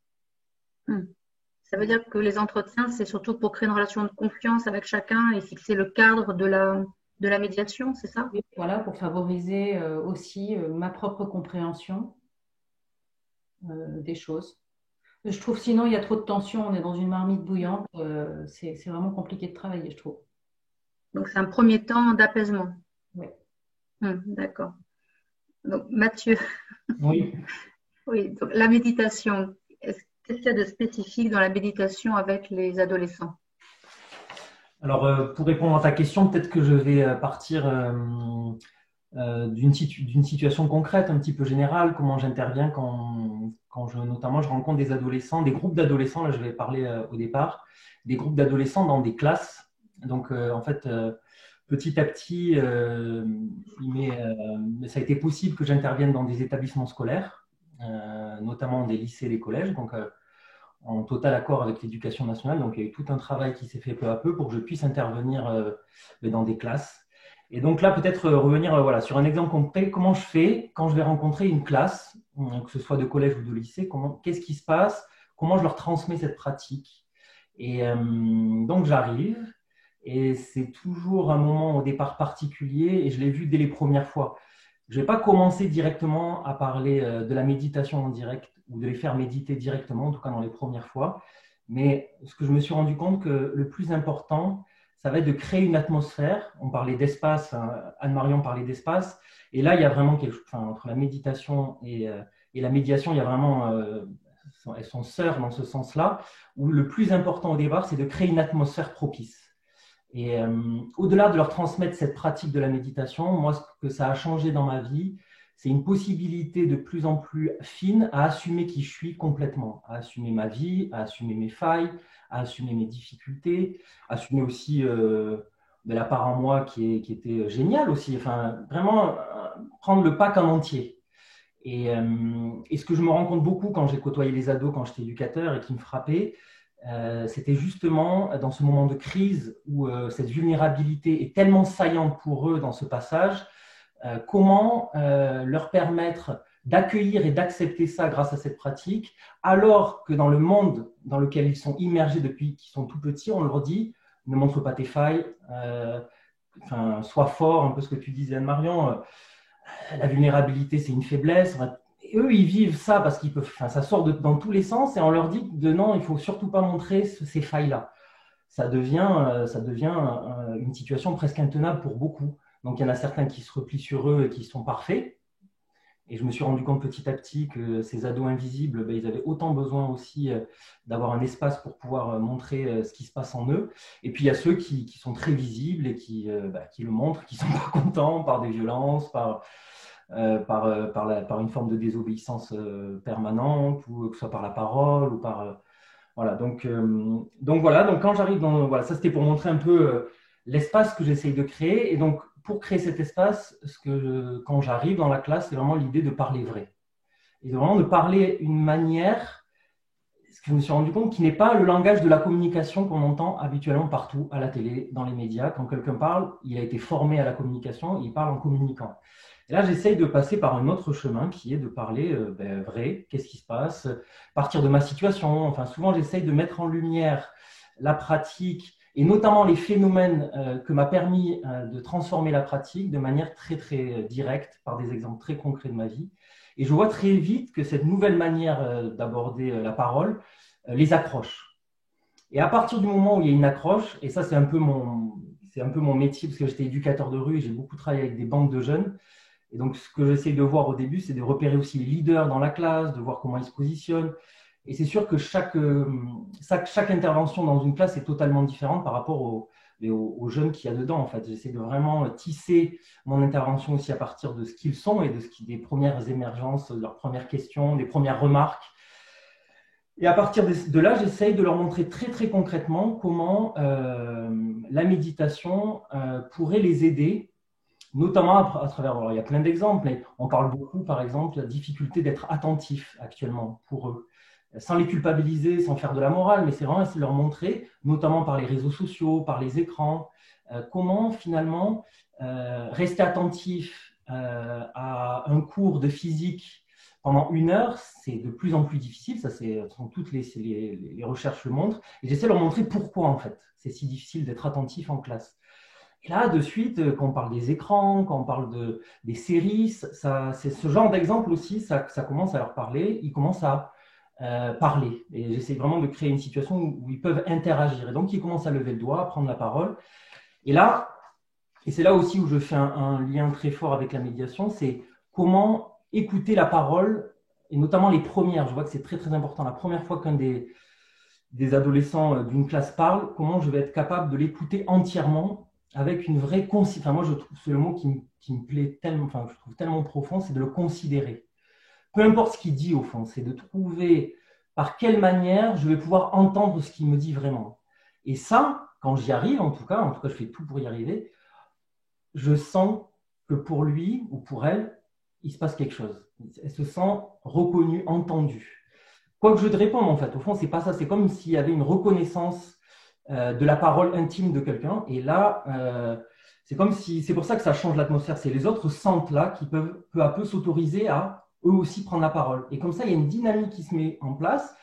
Speaker 1: Ça veut dire que les entretiens, c'est surtout pour créer une relation de confiance avec chacun et fixer le cadre de la médiation, c'est ça?
Speaker 2: Et voilà, pour favoriser aussi ma propre compréhension des choses. Je trouve sinon, il y a trop de tension, on est dans une marmite bouillante, c'est vraiment compliqué de travailler, je trouve.
Speaker 1: Donc, c'est un premier temps d'apaisement.
Speaker 2: Oui.
Speaker 1: D'accord. Donc, Mathieu.
Speaker 3: Oui.
Speaker 1: Oui, donc la méditation. Qu'est-ce qu'il y a de spécifique dans la méditation avec les adolescents?
Speaker 3: Alors, pour répondre à ta question, peut-être que je vais partir d'une situation concrète, un petit peu générale, comment j'interviens quand notamment je rencontre des adolescents, des groupes d'adolescents, là je vais parler au départ, des groupes d'adolescents dans des classes. Donc, en fait, petit à petit, ça a été possible que j'intervienne dans des établissements scolaires, notamment des lycées et des collèges, donc en total accord avec l'éducation nationale. Donc, il y a eu tout un travail qui s'est fait peu à peu pour que je puisse intervenir dans des classes. Et donc là, peut-être revenir sur un exemple concret, comment je fais quand je vais rencontrer une classe, que ce soit de collège ou de lycée, qu'est-ce qui se passe, comment je leur transmets cette pratique. Et donc j'arrive, et c'est toujours un moment au départ particulier, et je l'ai vu dès les premières fois. Je ne vais pas commencer directement à parler de la méditation en direct, ou de les faire méditer directement, en tout cas dans les premières fois, mais ce que je me suis rendu compte que le plus important, ça va être de créer une atmosphère. On parlait d'espace, Anne-Marion parlait d'espace. Et là, il y a vraiment quelque chose, entre la méditation et la médiation, il y a vraiment, elles sont sœurs dans ce sens-là, où le plus important au départ, c'est de créer une atmosphère propice. Et au-delà de leur transmettre cette pratique de la méditation, moi, ce que ça a changé dans ma vie, c'est une possibilité de plus en plus fine à assumer qui je suis complètement, à assumer ma vie, à assumer mes failles, à assumer mes difficultés, à assumer aussi la part en moi qui était géniale aussi. Enfin, vraiment prendre le pack en entier. Et ce que je me rends compte beaucoup quand j'ai côtoyé les ados, quand j'étais éducateur et qui me frappait, c'était justement dans ce moment de crise où cette vulnérabilité est tellement saillante pour eux dans ce passage, comment leur permettre d'accueillir et d'accepter ça grâce à cette pratique, alors que dans le monde dans lequel ils sont immergés depuis qu'ils sont tout petits, on leur dit ne montre pas tes failles, sois fort, un peu ce que tu disais Anne-Marion, la vulnérabilité c'est une faiblesse. Et eux, ils vivent ça parce qu'ils peuvent, ça sort dans tous les sens et on leur dit de non, il ne faut surtout pas montrer ces failles-là. Ça devient une situation presque intenable pour beaucoup. Donc, il y en a certains qui se replient sur eux et qui sont parfaits. Et je me suis rendu compte petit à petit que ces ados invisibles, ils avaient autant besoin aussi d'avoir un espace pour pouvoir montrer ce qui se passe en eux. Et puis, il y a ceux qui sont très visibles et qui le montrent, qui ne sont pas contents par des violences, par une forme de désobéissance permanente, ou que ce soit par la parole, ou par… voilà, donc quand j'arrive dans… Voilà, ça c'était pour montrer un peu l'espace que j'essaye de créer. Et donc, pour créer cet espace, quand j'arrive dans la classe, c'est vraiment l'idée de parler vrai. Et vraiment de parler une manière, ce que je me suis rendu compte, qui n'est pas le langage de la communication qu'on entend habituellement partout, à la télé, dans les médias. Quand quelqu'un parle, il a été formé à la communication, il parle en communiquant. Et là, j'essaye de passer par un autre chemin qui est de parler vrai, qu'est-ce qui se passe, partir de ma situation. Enfin, souvent, j'essaye de mettre en lumière la pratique et notamment les phénomènes que m'a permis de transformer la pratique de manière très, très directe, par des exemples très concrets de ma vie. Et je vois très vite que cette nouvelle manière d'aborder la parole les accroche. Et à partir du moment où il y a une accroche, et ça, c'est un peu mon métier, parce que j'étais éducateur de rue et j'ai beaucoup travaillé avec des bandes de jeunes. Et donc, ce que j'essaie de voir au début, c'est de repérer aussi les leaders dans la classe, de voir comment ils se positionnent. Et c'est sûr que chaque intervention dans une classe est totalement différente par rapport aux jeunes qu'il y a dedans. En fait, j'essaie de vraiment tisser mon intervention aussi à partir de ce qu'ils sont et des premières émergences, de leurs premières questions, des premières remarques. Et à partir de là, j'essaye de leur montrer très, très concrètement comment la méditation pourrait les aider, notamment à travers, alors il y a plein d'exemples, mais on parle beaucoup, par exemple, de la difficulté d'être attentif actuellement pour eux, sans les culpabiliser, sans faire de la morale, mais c'est vraiment essayer de leur montrer, notamment par les réseaux sociaux, par les écrans, comment finalement rester attentif à un cours de physique pendant 1 heure, c'est de plus en plus difficile, toutes les recherches le montrent, et j'essaie de leur montrer pourquoi en fait c'est si difficile d'être attentif en classe. Et là, de suite, quand on parle des écrans, quand on parle des séries, c'est ce genre d'exemple aussi, ça commence à leur parler, ils commencent à parler. Et j'essaie vraiment de créer une situation où ils peuvent interagir. Et donc, ils commencent à lever le doigt, à prendre la parole. Et c'est là aussi où je fais un lien très fort avec la médiation, c'est comment écouter la parole, et notamment les premières. Je vois que c'est très, très important. La première fois qu'un des adolescents d'une classe parle, comment je vais être capable de l'écouter entièrement avec une vraie considération. Enfin, moi, je trouve c'est le mot qui me plaît tellement, enfin, je trouve tellement profond, c'est de le considérer. Peu importe ce qu'il dit au fond, c'est de trouver par quelle manière je vais pouvoir entendre ce qu'il me dit vraiment. Et ça, quand j'y arrive, en tout cas, je fais tout pour y arriver, je sens que pour lui ou pour elle, il se passe quelque chose. Elle se sent reconnue, entendue. Quoi que je te réponde, en fait, au fond, c'est pas ça. C'est comme s'il y avait une reconnaissance de la parole intime de quelqu'un. Et là, c'est pour ça que ça change l'atmosphère. C'est les autres sentent là qui peuvent peu à peu s'autoriser à eux aussi prendre la parole. Et comme ça, il y a une dynamique qui se met en place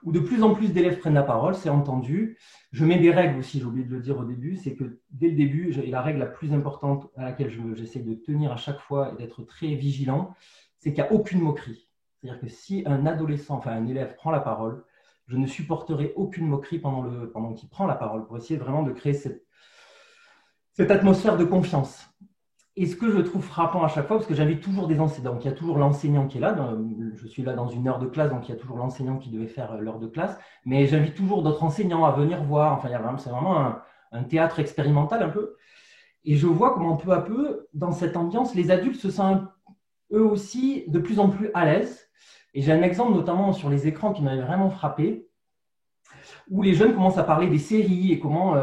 Speaker 3: où de plus en plus d'élèves prennent la parole, c'est entendu. Je mets des règles aussi, j'ai oublié de le dire au début, c'est que dès le début, et la règle la plus importante à laquelle j'essaie de tenir à chaque fois et d'être très vigilant, c'est qu'il n'y a aucune moquerie. C'est-à-dire que si un adolescent, enfin un élève prend la parole, je ne supporterai aucune moquerie pendant qu'il prend la parole, pour essayer vraiment de créer cette atmosphère de confiance. Et ce que je trouve frappant à chaque fois, parce que j'invite toujours des enseignants, donc il y a toujours l'enseignant qui est là, je suis là dans une heure de classe, donc il y a toujours l'enseignant qui devait faire l'heure de classe, mais j'invite toujours d'autres enseignants à venir voir, enfin c'est vraiment un théâtre expérimental un peu, et je vois comment peu à peu, dans cette ambiance, les adultes se sentent eux aussi de plus en plus à l'aise. Et j'ai un exemple notamment sur les écrans qui m'avait vraiment frappé, où les jeunes commencent à parler des séries et comment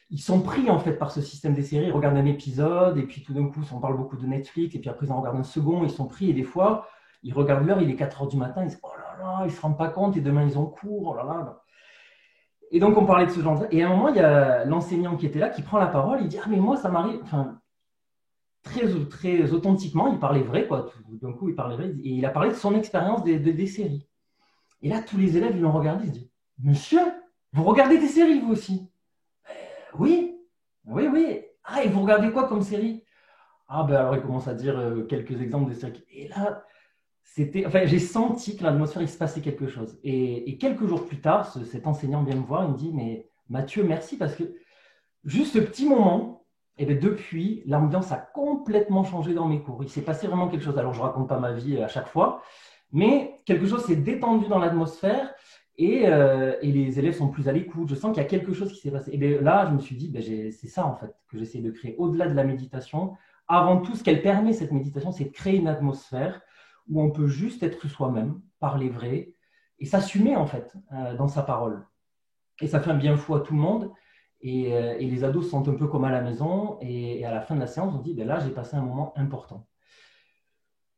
Speaker 3: ils sont pris en fait par ce système des séries. Ils regardent un épisode et puis tout d'un coup, on parle beaucoup de Netflix et puis après ils en regardent un second, ils sont pris et des fois, ils regardent l'heure, il est 4 heures du matin, ils disent « Oh là là, ils ne se rendent pas compte et demain ils ont cours, oh là là ». Et donc on parlait de ce genre de... Et à un moment, il y a l'enseignant qui était là qui prend la parole, il dit « Ah mais moi ça m'arrive… » Enfin, très authentiquement, il parlait vrai, quoi. Tout d'un coup, il parlait vrai et il a parlé de son expérience des séries. Et là, tous les élèves, ils l'ont regardé, ils se disent « Monsieur, vous regardez des séries, vous aussi ?»« Oui, oui, oui. Ah, et vous regardez quoi comme série ?»« Ah, ben alors, il commence à dire quelques exemples de séries. » Et là, enfin, j'ai senti que l'atmosphère, il se passait quelque chose. Et quelques jours plus tard, cet enseignant vient me voir, il me dit « Mais Mathieu, merci, parce que juste ce petit moment, et bien depuis, l'ambiance a complètement changé dans mes cours. Il s'est passé vraiment quelque chose. Alors, je ne raconte pas ma vie à chaque fois, mais quelque chose s'est détendu dans l'atmosphère et les élèves sont plus à l'écoute. Je sens qu'il y a quelque chose qui s'est passé. Et bien là, je me suis dit, ben, c'est ça en fait que j'essaie de créer au-delà de la méditation. Avant tout, ce qu'elle permet, cette méditation, c'est de créer une atmosphère où on peut juste être soi-même, parler vrai et s'assumer en fait dans sa parole. Et ça fait un bien fou à tout le monde. Et les ados se sentent un peu comme à la maison. Et à la fin de la séance, on dit, ben là, j'ai passé un moment important.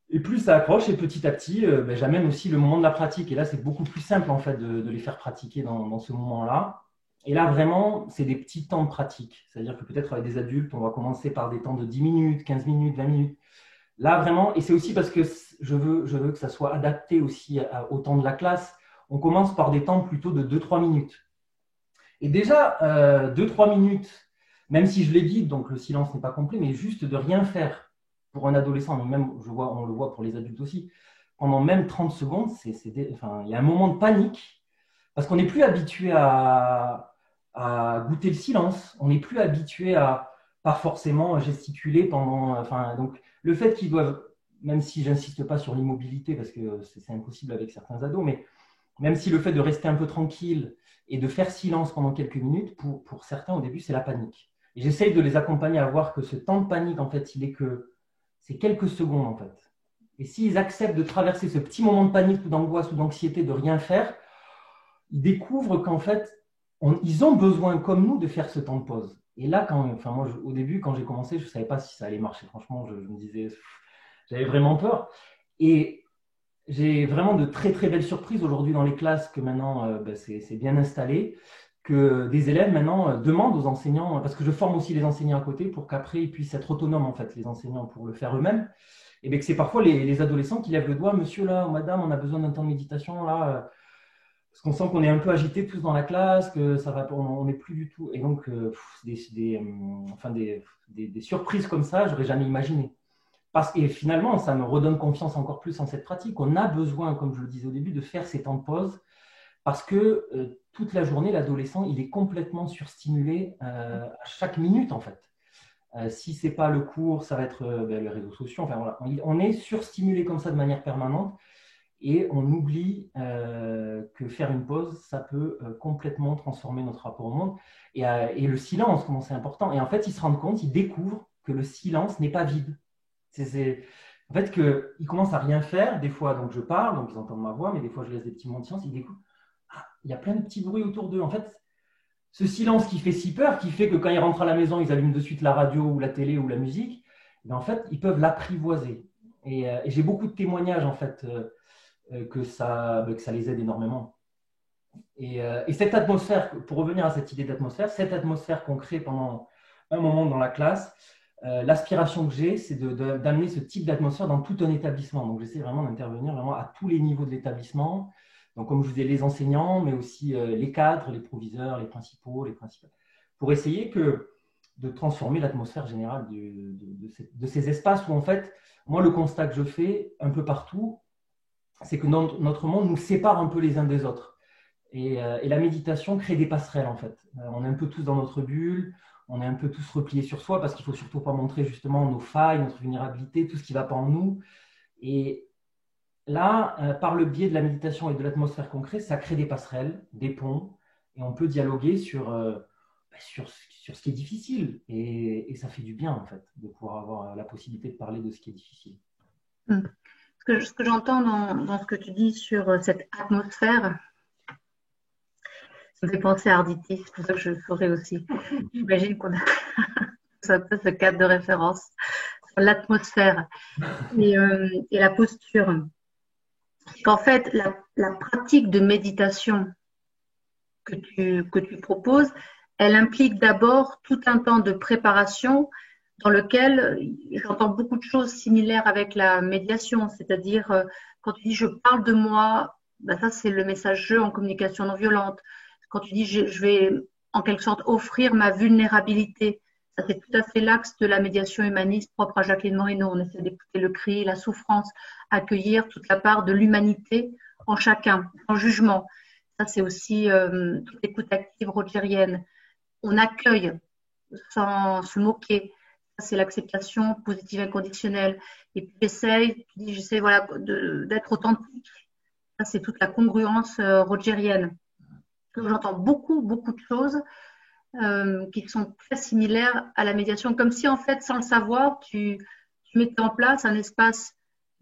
Speaker 3: Et plus ça accroche, et petit à petit, ben, j'amène aussi le moment de la pratique. Et là, c'est beaucoup plus simple en fait de les faire pratiquer dans ce moment-là. Et là, vraiment, c'est des petits temps de pratique. C'est-à-dire que peut-être avec des adultes, on va commencer par des temps de 10 minutes, 15 minutes, 20 minutes. Là, vraiment, et c'est aussi parce que je veux que ça soit adapté aussi au temps de la classe. On commence par des temps plutôt de 2-3 minutes. Et déjà, 2-3 minutes, même si je l'ai dit, donc le silence n'est pas complet, mais juste de rien faire pour un adolescent, mais même on le voit pour les adultes aussi, pendant même 30 secondes, enfin, il y a un moment de panique, parce qu'on n'est plus habitué à goûter le silence, on n'est plus habitué à pas forcément gesticuler pendant… Enfin, donc le fait qu'ils doivent, même si j'insiste pas sur l'immobilité, parce que c'est impossible avec certains ados, mais même si le fait de rester un peu tranquille et de faire silence pendant quelques minutes, pour certains, au début, c'est la panique. Et j'essaye de les accompagner à voir que ce temps de panique, en fait, c'est quelques secondes, en fait. Et s'ils acceptent de traverser ce petit moment de panique ou d'angoisse ou d'anxiété, de rien faire, ils découvrent qu'en fait, ils ont besoin, comme nous, de faire ce temps de pause. Et là, moi, au début, quand j'ai commencé, je ne savais pas si ça allait marcher. Franchement, je me disais, j'avais vraiment peur. Et j'ai vraiment de très très belles surprises aujourd'hui dans les classes que maintenant c'est bien installé, que des élèves maintenant demandent aux enseignants, parce que je forme aussi les enseignants à côté pour qu'après ils puissent être autonomes en fait, les enseignants pour le faire eux-mêmes, et bien que c'est parfois les adolescents qui lèvent le doigt, monsieur là, madame, on a besoin d'un temps de méditation là, parce qu'on sent qu'on est un peu agité tous dans la classe, que ça va, on n'est plus du tout, et donc des surprises comme ça, j'aurais jamais imaginé. Et finalement, ça me redonne confiance encore plus en cette pratique. On a besoin, comme je le disais au début, de faire ces temps de pause parce que toute la journée, l'adolescent, il est complètement surstimulé à chaque minute, en fait. Si ce n'est pas le cours, ça va être les réseaux sociaux. Enfin, voilà. On est surstimulé comme ça de manière permanente et on oublie que faire une pause, ça peut complètement transformer notre rapport au monde. Et le silence, comment c'est important. Et en fait, ils se rendent compte, ils découvrent que le silence n'est pas vide. En fait, qu'ils commencent à rien faire, des fois, donc je parle, donc ils entendent ma voix, mais des fois je laisse des petits moments de silence, ils découvrent, il y a plein de petits bruits autour d'eux. En fait, ce silence qui fait si peur, qui fait que quand ils rentrent à la maison, ils allument de suite la radio ou la télé ou la musique, en fait, ils peuvent l'apprivoiser. Et j'ai beaucoup de témoignages, en fait, que ça les aide énormément. Et cette atmosphère, pour revenir à cette idée d'atmosphère, cette atmosphère qu'on crée pendant un moment dans la classe, l'aspiration que j'ai, c'est d'amener ce type d'atmosphère dans tout un établissement. Donc, j'essaie vraiment d'intervenir vraiment à tous les niveaux de l'établissement. Donc, comme je vous disais, les enseignants, mais aussi les cadres, les proviseurs, les principaux, pour essayer de transformer l'atmosphère générale de ces espaces où, en fait, moi, le constat que je fais un peu partout, c'est que notre monde nous sépare un peu les uns des autres. Et la méditation crée des passerelles, en fait. On est un peu tous dans notre bulle, on est un peu tous repliés sur soi parce qu'il ne faut surtout pas montrer justement nos failles, notre vulnérabilité, tout ce qui ne va pas en nous. Et là, par le biais de la méditation et de l'atmosphère qu'on crée, ça crée des passerelles, des ponts, et on peut dialoguer sur ce qui est difficile. Et ça fait du bien, en fait, de pouvoir avoir la possibilité de parler de ce qui est difficile.
Speaker 1: Hmm. Ce que j'entends dans ce que tu dis sur cette atmosphère, ça me fait penser à Arditi, c'est pour ça que je le ferai aussi. J'imagine qu'on a un peu ce cadre de référence sur l'atmosphère et la posture. Qu'en fait, la pratique de méditation que tu proposes, elle implique d'abord tout un temps de préparation dans lequel j'entends beaucoup de choses similaires avec la médiation, c'est-à-dire quand tu dis je parle de moi, ben ça c'est le message jeu en communication non violente. Quand tu dis je vais en quelque sorte offrir ma vulnérabilité, ça c'est tout à fait l'axe de la médiation humaniste propre à Jacqueline Moreno. On essaie d'écouter le cri, la souffrance, accueillir toute la part de l'humanité en chacun, sans jugement. Ça c'est aussi toute l'écoute active rogérienne. On accueille sans se moquer. C'est l'acceptation positive inconditionnelle. Et puis j'essaie voilà, d'être authentique. Ça, c'est toute la congruence rogérienne. J'entends beaucoup, beaucoup de choses qui sont très similaires à la médiation, comme si en fait, sans le savoir, tu mettais en place un espace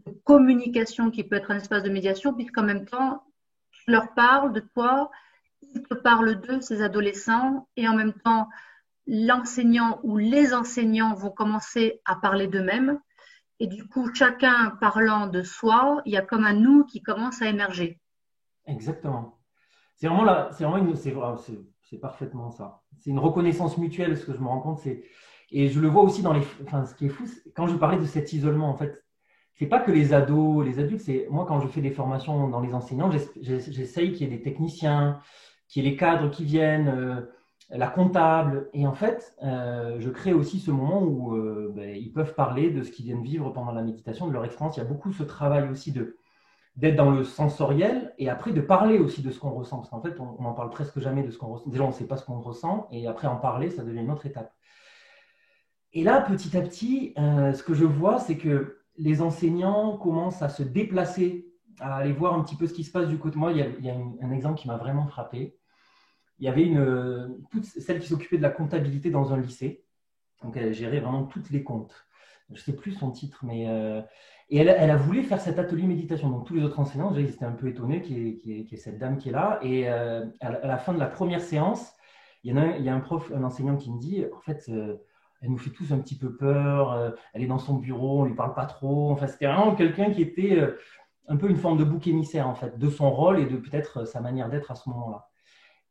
Speaker 1: de communication qui peut être un espace de médiation, puisqu'en même temps, tu leur parles de toi, ils te parlent d'eux, ces adolescents, et en même temps, l'enseignant ou les enseignants vont commencer à parler d'eux-mêmes. Et du coup, chacun parlant de soi, il y a comme un nous qui commence à émerger.
Speaker 3: Exactement. C'est vraiment là, c'est vraiment c'est parfaitement ça. C'est une reconnaissance mutuelle, ce que je me rends compte, et je le vois aussi enfin, ce qui est fou, quand je parlais de cet isolement, en fait, c'est pas que les ados, les adultes, c'est moi quand je fais des formations dans les enseignants, j'essaye qu'il y ait des techniciens, qu'il y ait les cadres qui viennent, la comptable, et en fait, je crée aussi ce moment où ils peuvent parler de ce qu'ils viennent vivre pendant la méditation, de leur expérience. Il y a beaucoup ce travail aussi d'être dans le sensoriel et après de parler aussi de ce qu'on ressent. Parce qu'en fait, on n'en parle presque jamais de ce qu'on ressent. Déjà, on ne sait pas ce qu'on ressent et après en parler, ça devient une autre étape. Et là, petit à petit, ce que je vois, c'est que les enseignants commencent à se déplacer, à aller voir un petit peu ce qui se passe du côté. Moi, il y a un exemple qui m'a vraiment frappé. Il y avait toute celle qui s'occupait de la comptabilité dans un lycée. Donc, elle gérait vraiment toutes les comptes. Je ne sais plus son titre, mais et elle a voulu faire cet atelier méditation. Donc, tous les autres enseignants, déjà, ils étaient un peu étonnés qu'il y ait cette dame qui est là. Et à la fin de la première séance, il y a un enseignant qui me dit, en fait, elle nous fait tous un petit peu peur. Elle est dans son bureau, on ne lui parle pas trop. Enfin, c'était vraiment quelqu'un qui était un peu une forme de bouc émissaire, en fait, de son rôle et de peut-être sa manière d'être à ce moment-là.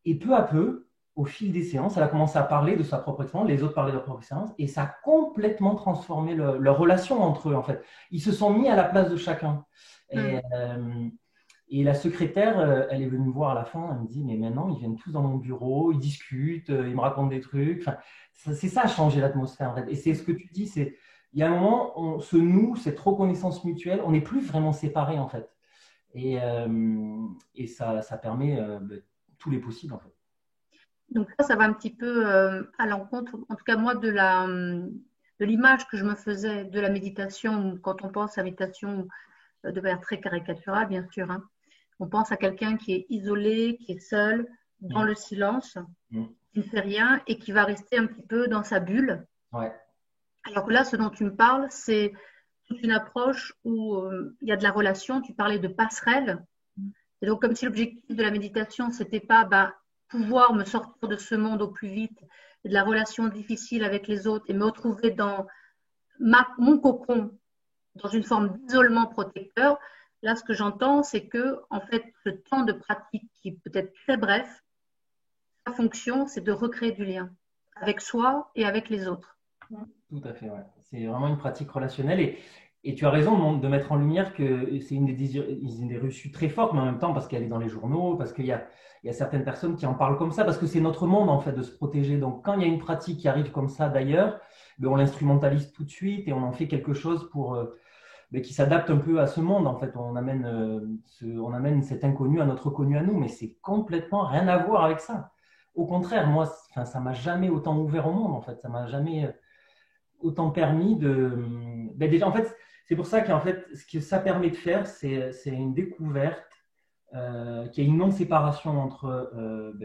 Speaker 3: Et peu à peu, au fil des séances, elle a commencé à parler de sa propre expérience, les autres parlaient de leur propre expérience, et ça a complètement transformé leur relation entre eux, en fait. Ils se sont mis à la place de chacun. Et la secrétaire, elle est venue me voir à la fin, elle me dit, mais maintenant, ils viennent tous dans mon bureau, ils discutent, ils me racontent des trucs. Enfin, c'est ça, changer l'atmosphère, en fait. Et c'est ce que tu dis, il y a un moment, on se noue, cette reconnaissance mutuelle, on n'est plus vraiment séparés, en fait. Et ça permet tous les possibles, en fait.
Speaker 1: Donc ça va un petit peu à l'encontre, en tout cas moi, de l'image que je me faisais de la méditation. Quand on pense à la méditation de manière très caricaturale, bien sûr, hein, on pense à quelqu'un qui est isolé, qui est seul, dans le silence, qui ne fait rien et qui va rester un petit peu dans sa bulle.
Speaker 3: Ouais.
Speaker 1: Alors que là, ce dont tu me parles, c'est toute une approche où il y a de la relation. Tu parlais de passerelle. Et donc, comme si l'objectif de la méditation, c'était pas pouvoir me sortir de ce monde au plus vite, et de la relation difficile avec les autres et me retrouver dans mon cocon, dans une forme d'isolement protecteur. Là, ce que j'entends, c'est que, en fait, ce temps de pratique qui peut être très bref, sa fonction, c'est de recréer du lien avec soi et avec les autres.
Speaker 3: Tout à fait, ouais. C'est vraiment une pratique relationnelle et tu as raison de mettre en lumière que c'est une des reçues très fortes, mais en même temps parce qu'elle est dans les journaux, parce qu'il y a certaines personnes qui en parlent comme ça, parce que c'est notre monde en fait de se protéger. Donc quand il y a une pratique qui arrive comme ça d'ailleurs, on l'instrumentalise tout de suite et on en fait quelque chose qui s'adapte un peu à ce monde en fait. On amène cet inconnu à notre connu à nous, mais c'est complètement rien à voir avec ça. Au contraire, moi, ça m'a jamais autant ouvert au monde en fait. Ça m'a jamais autant permis déjà, en fait, c'est pour ça qu'en fait, ce que ça permet de faire, c'est une découverte qu'il y a une non-séparation entre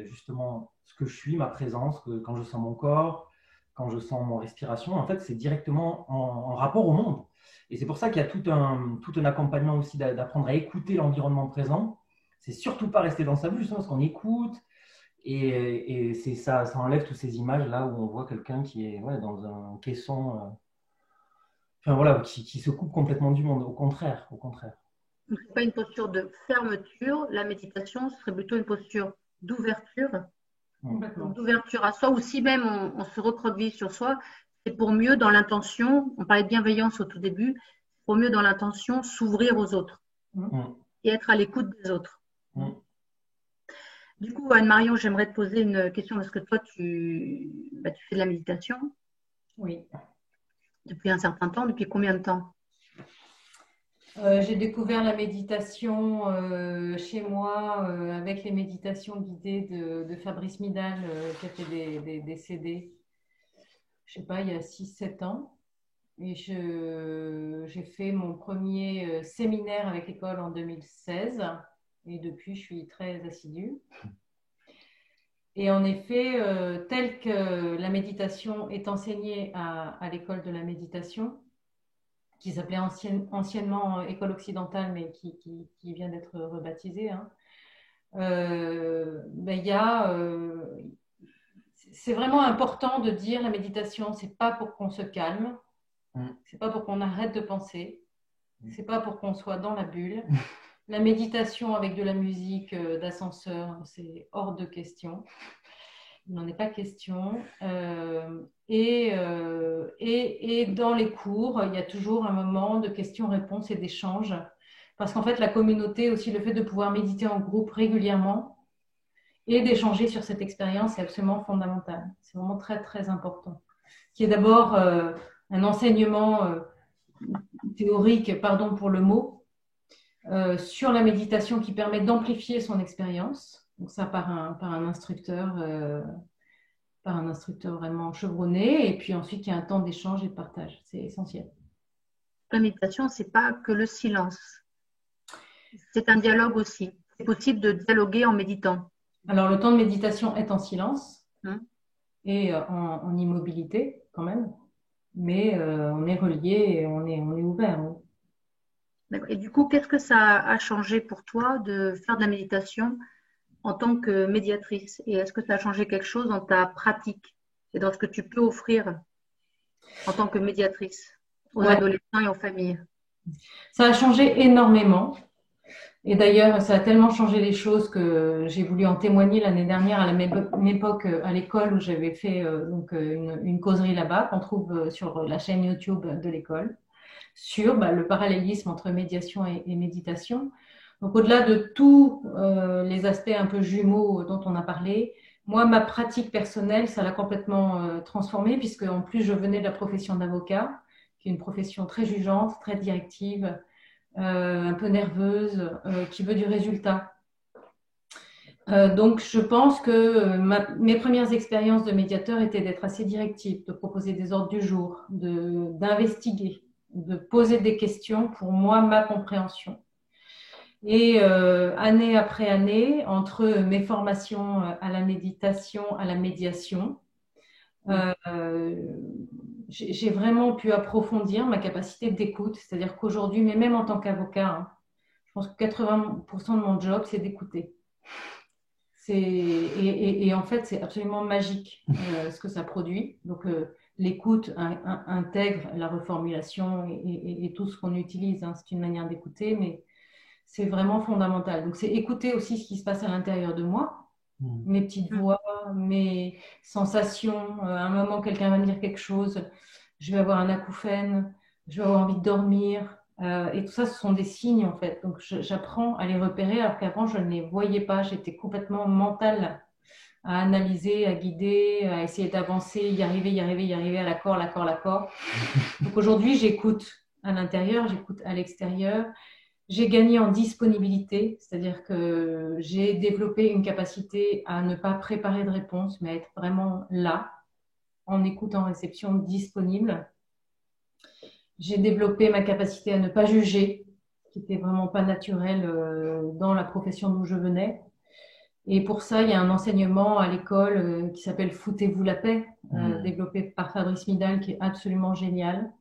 Speaker 3: justement ce que je suis, ma présence, quand je sens mon corps, quand je sens mon respiration, en fait, c'est directement en rapport au monde. Et c'est pour ça qu'il y a tout un accompagnement aussi d'apprendre à écouter l'environnement présent. C'est surtout pas rester dans sa bulle, justement, parce qu'on écoute et c'est ça, ça enlève toutes ces images là où on voit quelqu'un qui est dans un caisson, enfin voilà, qui se coupe complètement du monde. Au contraire, au contraire.
Speaker 1: Donc, ce n'est pas une posture de fermeture. La méditation serait plutôt une posture d'ouverture, d'ouverture à soi, ou si même on se recroqueville sur soi, c'est pour mieux dans l'intention, on parlait de bienveillance au tout début, pour mieux dans l'intention s'ouvrir aux autres et être à l'écoute des autres. Du coup, Anne-Marion, j'aimerais te poser une question parce que toi, tu fais de la méditation.
Speaker 2: Oui.
Speaker 1: Depuis un certain temps. Depuis combien de temps?
Speaker 2: J'ai découvert la méditation chez moi avec les méditations guidées de Fabrice Midal qui a fait des CD, je ne sais pas, il y a 6-7 ans. Et j'ai fait mon premier séminaire avec l'école en 2016. Et depuis, je suis très assidue. Et en effet, telle que la méditation est enseignée à l'école de la méditation, qui s'appelait anciennement École occidentale, mais qui vient d'être rebaptisée, c'est vraiment important de dire la méditation, c'est pas pour qu'on se calme, c'est pas pour qu'on arrête de penser, c'est pas pour qu'on soit dans la bulle. La méditation avec de la musique d'ascenseur, c'est hors de question. Il n'en est pas question. Et dans les cours, il y a toujours un moment de questions-réponses et d'échanges. Parce qu'en fait, la communauté, aussi le fait de pouvoir méditer en groupe régulièrement et d'échanger sur cette expérience est absolument fondamental. C'est vraiment très, très important. Qui est d'abord un enseignement théorique, pardon pour le mot, sur la méditation qui permet d'amplifier son expérience. Donc ça par un instructeur vraiment chevronné, et puis ensuite il y a un temps d'échange et de partage, c'est essentiel.
Speaker 1: La méditation, c'est pas que le silence, c'est un dialogue aussi. C'est possible de dialoguer en méditant.
Speaker 2: Alors le temps de méditation est en silence et en immobilité quand même, mais on est relié et on est ouvert.
Speaker 1: Et du coup, qu'est-ce que ça a changé pour toi de faire de la méditation en tant que médiatrice? Et est-ce que ça a changé quelque chose dans ta pratique et dans ce que tu peux offrir en tant que médiatrice aux adolescents et aux familles?
Speaker 2: Ça a changé énormément. Et d'ailleurs, ça a tellement changé les choses que j'ai voulu en témoigner l'année dernière à la même époque à l'école où j'avais fait une causerie là-bas qu'on trouve sur la chaîne YouTube de l'école sur le parallélisme entre médiation et méditation. Donc, au-delà de tous les aspects un peu jumeaux dont on a parlé, moi, ma pratique personnelle, ça l'a complètement transformée puisque en plus, je venais de la profession d'avocat, qui est une profession très jugeante, très directive, un peu nerveuse, qui veut du résultat. Donc, je pense que mes premières expériences de médiateur étaient d'être assez directive, de proposer des ordres du jour, d'investiguer, de poser des questions pour moi, ma compréhension. Et année après année, entre mes formations à la méditation, à la médiation, j'ai vraiment pu approfondir ma capacité d'écoute. C'est-à-dire qu'aujourd'hui, mais même en tant qu'avocat, je pense que 80% de mon job, c'est d'écouter. Et en fait, c'est absolument magique ce que ça produit. Donc, l'écoute intègre la reformulation et tout ce qu'on utilise. C'est une manière d'écouter, mais c'est vraiment fondamental. Donc, c'est écouter aussi ce qui se passe à l'intérieur de moi, mes petites voix, mes sensations. À un moment, quelqu'un va me dire quelque chose, je vais avoir un acouphène, je vais avoir envie de dormir. Et tout ça, ce sont des signes, en fait. Donc, j'apprends à les repérer, alors qu'avant, je ne les voyais pas. J'étais complètement mentale à analyser, à guider, à essayer d'avancer, y arriver, à l'accord. Donc, aujourd'hui, j'écoute à l'intérieur, j'écoute à l'extérieur. J'ai gagné en disponibilité, c'est-à-dire que j'ai développé une capacité à ne pas préparer de réponse, mais à être vraiment là, en écoute, en réception, disponible. J'ai développé ma capacité à ne pas juger, qui n'était vraiment pas naturelle dans la profession d'où je venais. Et pour ça, il y a un enseignement à l'école qui s'appelle Foutez-vous la paix, développé par Fabrice Midal, qui est absolument génial,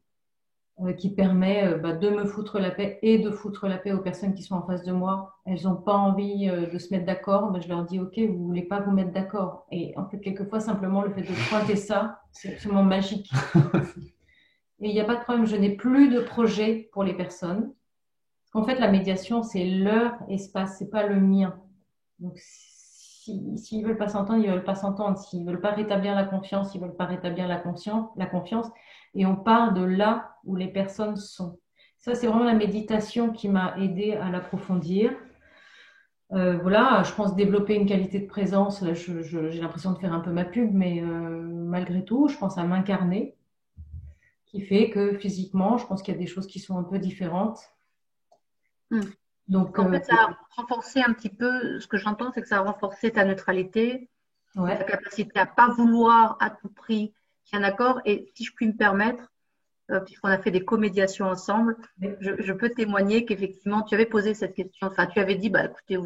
Speaker 2: qui permet de me foutre la paix et de foutre la paix aux personnes qui sont en face de moi. Elles n'ont pas envie de se mettre d'accord. Je leur dis, OK, vous voulez pas vous mettre d'accord. Et en fait, quelquefois, simplement, le fait de pointer ça, c'est absolument magique. Et il n'y a pas de problème, je n'ai plus de projet pour les personnes. En fait, la médiation, c'est leur espace, c'est pas le mien. Donc, s'ils veulent pas s'entendre, ils veulent pas s'entendre. S'ils veulent pas rétablir la confiance, ils veulent pas rétablir la confiance. Et on part de là où les personnes sont. Ça, c'est vraiment la méditation qui m'a aidée à l'approfondir. Voilà, je pense développer une qualité de présence. Là, j'ai l'impression de faire un peu ma pub, mais malgré tout, je pense à m'incarner, qui fait que physiquement, je pense qu'il y a des choses qui sont un peu différentes.
Speaker 1: Donc, en fait, ça a renforcé un petit peu, ce que j'entends, c'est que ça a renforcé ta neutralité, ta capacité à ne pas vouloir à tout prix qu'il y ait un accord. Et si je puis me permettre, puisqu'on a fait des comédiations ensemble, je peux témoigner qu'effectivement, tu avais posé cette question. Enfin, tu avais dit, écoutez,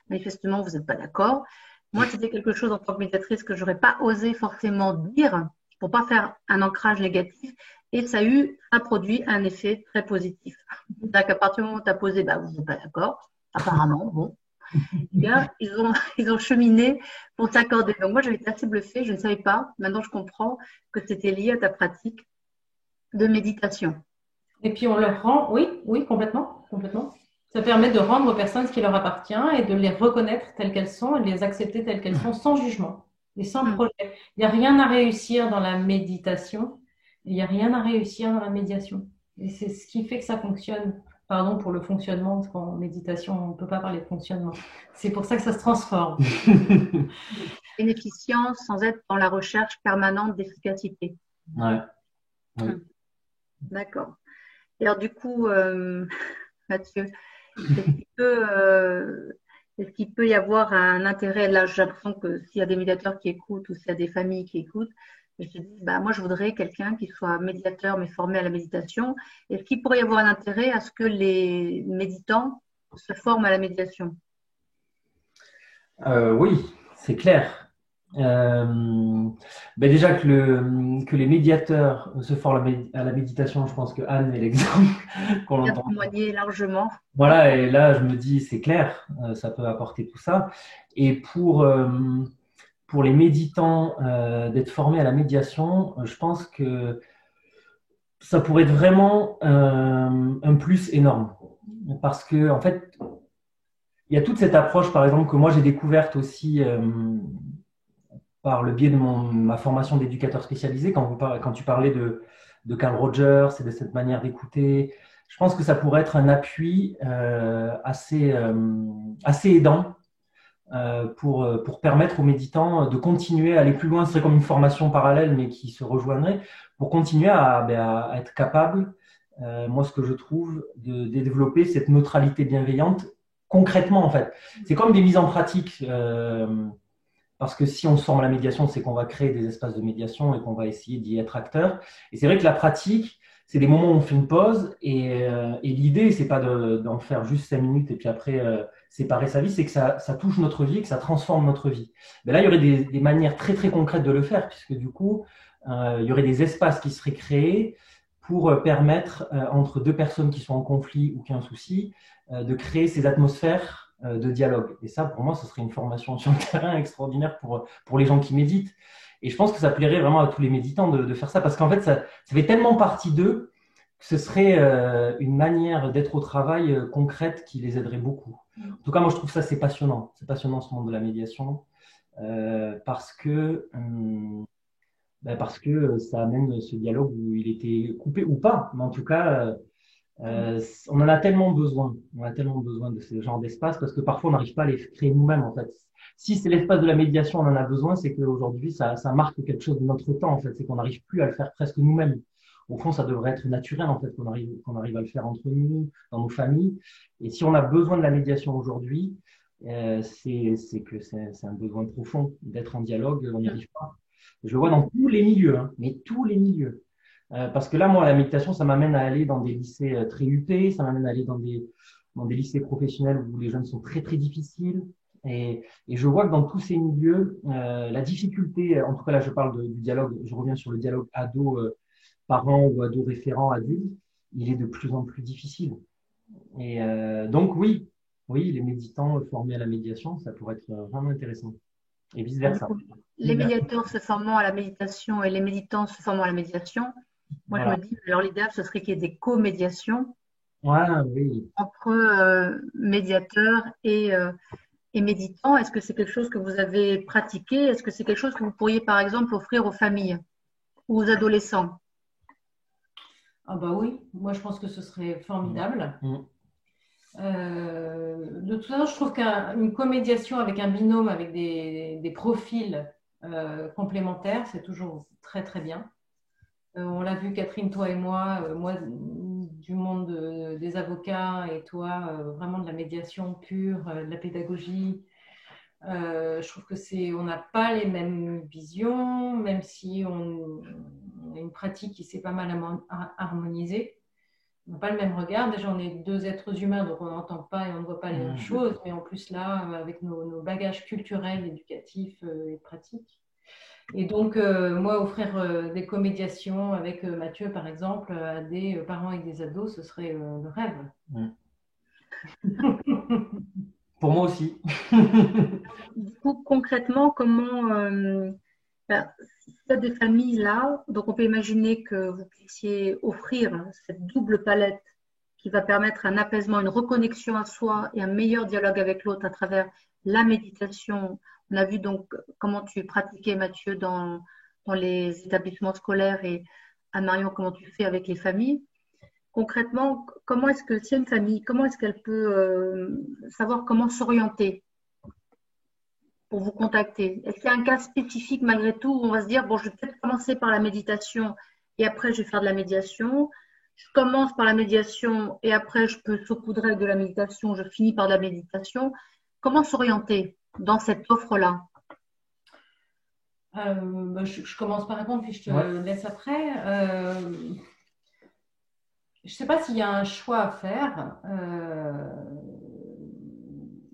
Speaker 1: manifestement, vous n'êtes pas d'accord. Moi, c'était quelque chose en tant que médiatrice que je n'aurais pas osé forcément dire pour pas faire un ancrage négatif. Et ça a produit un effet très positif. C'est-à-dire qu'à partir du moment où tu as posé, vous n'êtes pas d'accord, apparemment, bon. Bien, ils ont cheminé pour t'accorder. Donc moi, j'avais été assez bluffée, je ne savais pas. Maintenant, je comprends que c'était lié à ta pratique de méditation.
Speaker 2: Et puis on leur rend, oui, complètement. Ça permet de rendre aux personnes ce qui leur appartient et de les reconnaître telles qu'elles sont et de les accepter telles qu'elles sont sans jugement et sans projet. Il n'y a rien à réussir dans la méditation. Il n'y a rien à réussir dans la médiation. Et c'est ce qui fait que ça fonctionne. Pardon pour le fonctionnement, parce qu'en méditation, on ne peut pas parler de fonctionnement. C'est pour ça que ça se transforme.
Speaker 1: Une efficience sans être dans la recherche permanente d'efficacité.
Speaker 3: Ouais. Oui.
Speaker 1: D'accord. Et alors du coup, Mathieu, est-ce qu'il peut y avoir un intérêt, là j'ai l'impression que s'il y a des médiateurs qui écoutent ou s'il y a des familles qui écoutent, je te dis, moi je voudrais quelqu'un qui soit médiateur mais formé à la méditation. Est-ce qu'il pourrait y avoir un intérêt à ce que les méditants se forment à la méditation?
Speaker 3: Oui, c'est clair. Déjà que les médiateurs se forment à la méditation, je pense que Anne est l'exemple qu'on entend.
Speaker 1: Témoigner largement.
Speaker 3: Voilà, et là je me dis c'est clair, ça peut apporter tout ça. Et pour les méditants d'être formés à la médiation, je pense que ça pourrait être vraiment un plus énorme. Parce que en fait, il y a toute cette approche, par exemple, que moi j'ai découverte aussi par le biais de ma formation d'éducateur spécialisé, quand tu parlais de Carl Rogers et de cette manière d'écouter. Je pense que ça pourrait être un appui assez aidant pour permettre aux méditants de continuer à aller plus loin. Ce serait comme une formation parallèle, mais qui se rejoindrait, pour continuer à être capable, moi ce que je trouve, de développer cette neutralité bienveillante concrètement en fait. C'est comme des mises en pratique. Parce que si on se forme à la médiation, c'est qu'on va créer des espaces de médiation et qu'on va essayer d'y être acteur. Et c'est vrai que la pratique, c'est des moments où on fait une pause et l'idée, c'est pas d'en faire juste 5 minutes et puis après séparer sa vie, c'est que ça touche notre vie, que ça transforme notre vie. Mais là, il y aurait des manières très très concrètes de le faire, puisque du coup, il y aurait des espaces qui seraient créés pour permettre entre deux personnes qui sont en conflit ou qui ont un souci, de créer ces atmosphères de dialogue. Et ça, pour moi, ce serait une formation sur le terrain extraordinaire pour les gens qui méditent. Et je pense que ça plairait vraiment à tous les méditants de faire ça, parce qu'en fait, ça fait tellement partie d'eux que ce serait une manière d'être au travail concrète qui les aiderait beaucoup. En tout cas, moi, je trouve ça, c'est passionnant. C'est passionnant, ce monde de la médiation, parce que ça amène ce dialogue où il était coupé ou pas. Mais en tout cas, on en a tellement besoin. On a tellement besoin de ce genre d'espace parce que parfois on n'arrive pas à les créer nous-mêmes en fait. Si c'est l'espace de la médiation, on en a besoin, c'est qu'aujourd'hui ça marque quelque chose de notre temps en fait. C'est qu'on n'arrive plus à le faire presque nous-mêmes. Au fond, ça devrait être naturel en fait qu'on arrive à le faire entre nous, dans nos familles. Et si on a besoin de la médiation aujourd'hui, c'est que c'est un besoin profond d'être en dialogue. On n'y arrive pas. Je le vois dans tous les milieux, mais tous les milieux. Parce que là, moi, la méditation, ça m'amène à aller dans des lycées très huppés, ça m'amène à aller dans des lycées professionnels où les jeunes sont très, très difficiles. Et je vois que dans tous ces milieux, la difficulté, en tout cas là je parle du dialogue, je reviens sur le dialogue ado-parent ou ado-référent-adulte, il est de plus en plus difficile. Et donc oui, les méditants formés à la médiation, ça pourrait être vraiment intéressant. Et vice-versa.
Speaker 1: Les médiateurs se formant à la méditation et les méditants se formant à la médiation, moi
Speaker 3: Voilà.
Speaker 1: je me dis, alors l'idéal ce serait qu'il y ait des co-médiations
Speaker 3: Ouais, oui.
Speaker 1: entre médiateurs et méditants. Est-ce que c'est quelque chose que vous avez pratiqué? Est-ce que c'est quelque chose que vous pourriez par exemple offrir aux familles ou aux adolescents?
Speaker 2: Ah bah oui, moi je pense que ce serait formidable. De toute façon, je trouve qu'une comédiation avec un binôme, avec des profils complémentaires, c'est toujours très très bien. On l'a vu, Catherine, toi et moi, moi du monde des avocats et toi, vraiment de la médiation pure, de la pédagogie. Je trouve que on n'a pas les mêmes visions, même si on a une pratique qui s'est pas mal harmonisée. On n'a pas le même regard. Déjà, on est deux êtres humains, donc on n'entend pas et on ne voit pas les mêmes choses. Mais en plus, là, avec nos bagages culturels, éducatifs et pratiques. Et donc, moi, offrir des comédiations avec Mathieu, par exemple, à des parents et des ados, ce serait le rêve.
Speaker 3: Pour moi aussi.
Speaker 1: Du coup, concrètement, s'il y a des familles là, donc on peut imaginer que vous puissiez offrir cette double palette qui va permettre un apaisement, une reconnexion à soi et un meilleur dialogue avec l'autre à travers la méditation. On a vu donc comment tu pratiquais, Mathieu, dans les établissements scolaires et Anne-Marion, comment tu fais avec les familles. Concrètement, comment est-ce que, si une famille, comment est-ce qu'elle peut savoir comment s'orienter pour vous contacter? Est-ce qu'il y a un cas spécifique malgré tout où on va se dire, bon, je vais peut-être commencer par la méditation et après je vais faire de la médiation. Je commence par la médiation et après je peux saupoudrer de la méditation, je finis par de la méditation. Comment s'orienter dans cette offre-là?
Speaker 2: Je commence par répondre, puis je te laisse après. Je ne sais pas s'il y a un choix à faire.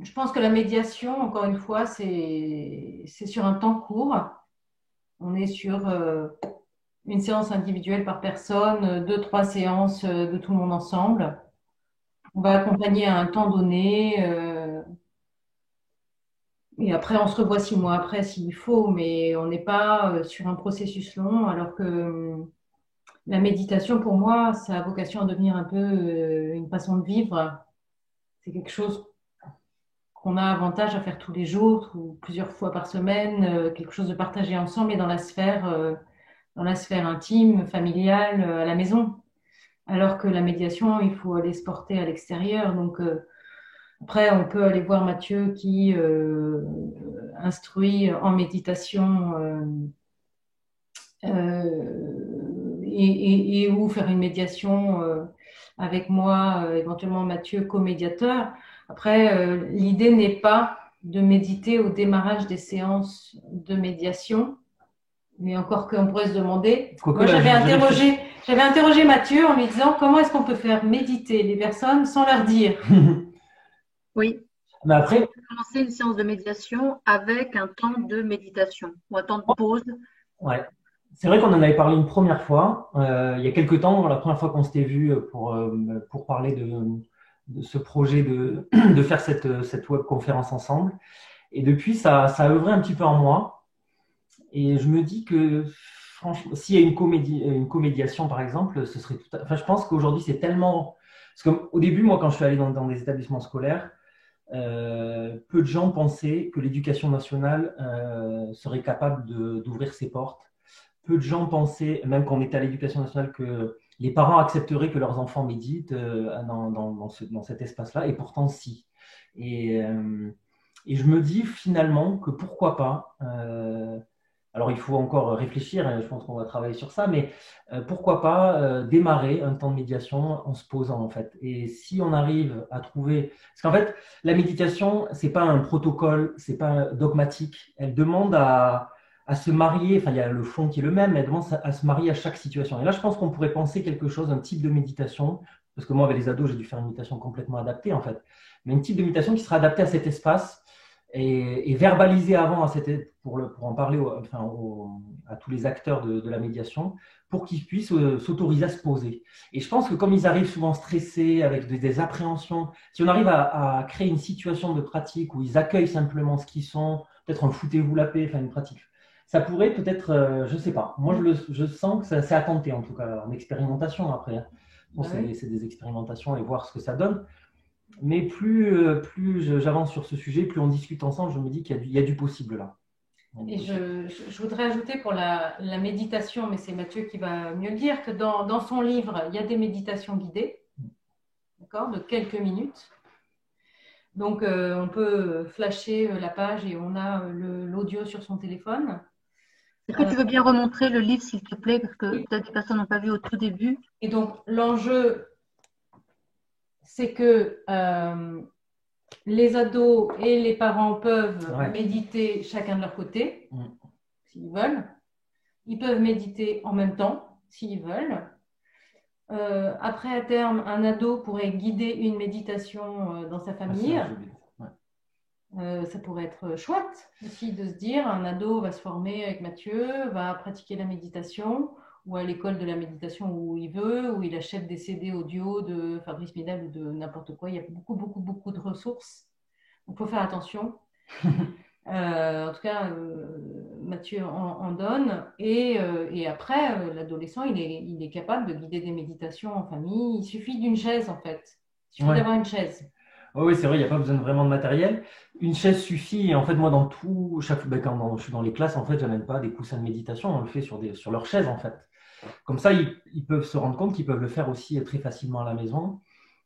Speaker 2: Je pense que la médiation, encore une fois, c'est sur un temps court. On est sur une séance individuelle par personne, 2-3 séances de tout le monde ensemble. On va accompagner à un temps donné. Et après, on se revoit 6 mois après s'il faut, mais on n'est pas sur un processus long, alors que la méditation, pour moi, ça a vocation à devenir un peu une façon de vivre. C'est quelque chose qu'on a avantage à faire tous les jours ou plusieurs fois par semaine, quelque chose de partagé ensemble et dans la sphère intime, familiale, à la maison. Alors que la médiation, il faut aller se porter à l'extérieur. Donc, après, on peut aller voir Mathieu qui instruit en méditation et ou faire une médiation avec moi, éventuellement Mathieu, co-médiateur. Après, l'idée n'est pas de méditer au démarrage des séances de médiation, mais encore qu'on pourrait se demander. Moi, j'avais interrogé Mathieu en lui disant comment est-ce qu'on peut faire méditer les personnes sans leur dire.
Speaker 1: Oui.
Speaker 3: Mais après,
Speaker 1: commencer une séance de médiation avec un temps de méditation ou un temps de pause.
Speaker 3: Ouais. C'est vrai qu'on en avait parlé une première fois, il y a quelques temps, la première fois qu'on s'était vu pour parler de ce projet de faire cette webconférence ensemble. Et depuis, ça a œuvré un petit peu en moi. Et je me dis que, franchement, s'il y a une comédiation, par exemple, ce serait enfin, je pense qu'aujourd'hui, c'est tellement. Parce qu'au début, moi, quand je suis allé dans des établissements scolaires, peu de gens pensaient que l'éducation nationale serait capable d'ouvrir ses portes. Peu de gens pensaient, même quand on était à l'éducation nationale, que les parents accepteraient que leurs enfants méditent dans cet espace-là, et pourtant si. Et je me dis finalement que pourquoi pas, alors il faut encore réfléchir, et je pense qu'on va travailler sur ça, mais pourquoi pas démarrer un temps de médiation en se posant en fait. Et si on arrive à trouver, parce qu'en fait la méditation c'est pas un protocole, c'est pas dogmatique, elle demande à se marier, enfin il y a le fond qui est le même, mais elle demande à se marier à chaque situation. Et là je pense qu'on pourrait penser quelque chose, un type de méditation, parce que moi avec les ados j'ai dû faire une méditation complètement adaptée en fait, mais un type de méditation qui sera adapté à cet espace et verbaliser avant pour en parler à tous les acteurs de la médiation pour qu'ils puissent s'autoriser à se poser. Et je pense que comme ils arrivent souvent stressés, avec des appréhensions, si on arrive à créer une situation de pratique où ils accueillent simplement ce qu'ils sont, peut-être un foutez-vous la paix, enfin une pratique, ça pourrait peut-être, je ne sais pas, moi je sens que c'est à tenter en tout cas, en expérimentation après. Hein. Bon, c'est des expérimentations et voir ce que ça donne. Mais plus j'avance sur ce sujet, plus on discute ensemble, je me dis qu'il y a du possible là.
Speaker 2: Et je voudrais ajouter pour la méditation, mais c'est Mathieu qui va mieux le dire, que dans son livre, il y a des méditations guidées, d'accord, de quelques minutes. Donc, on peut flasher la page et on a l'audio sur son téléphone.
Speaker 1: Est-ce que tu veux bien remontrer le livre, s'il te plaît, parce que peut-être des personnes n'ont pas vu au tout début.
Speaker 2: Et donc, l'enjeu, c'est que les ados et les parents peuvent méditer chacun de leur côté, s'ils veulent. Ils peuvent méditer en même temps, s'ils veulent. Après, à terme, un ado pourrait guider une méditation dans sa famille. Ça pourrait être chouette aussi de se dire, un ado va se former avec Mathieu, va pratiquer la méditation, ou à l'école de la méditation où il veut, où il achète des CD audio de Fabrice Midal ou de n'importe quoi. Il y a beaucoup de ressources. Il faut faire attention. En tout cas, Mathieu en donne. Et après, l'adolescent, il est capable de guider des méditations en famille. Il suffit d'une chaise, en fait. Il suffit d'avoir une chaise.
Speaker 3: Oui, c'est vrai, il n'y a pas besoin vraiment de matériel. Une chaise suffit. Et en fait, moi, quand je suis dans les classes, en fait, je n'amène pas des coussins de méditation. On le fait sur leur chaise, en fait. Comme ça, ils peuvent se rendre compte qu'ils peuvent le faire aussi très facilement à la maison.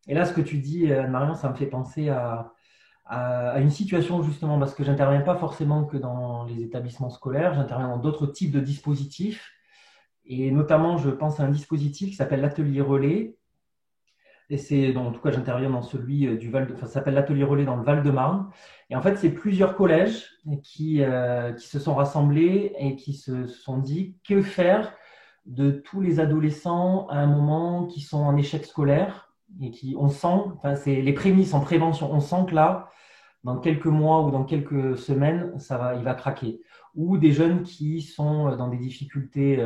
Speaker 3: Et là, ce que tu dis, Anne-Marion, ça me fait penser à une situation justement, parce que j'interviens pas forcément que dans les établissements scolaires, j'interviens dans d'autres types de dispositifs. Et notamment, je pense à un dispositif qui s'appelle l'atelier relais. Et en tout cas, j'interviens dans celui ça s'appelle l'atelier relais dans le Val-de-Marne. Et en fait, c'est plusieurs collèges qui se sont rassemblés et qui se sont dit que faire de tous les adolescents à un moment qui sont en échec scolaire et on sent, c'est les prémices en prévention, on sent que là, dans quelques mois ou dans quelques semaines, il va craquer. Ou des jeunes qui sont dans des difficultés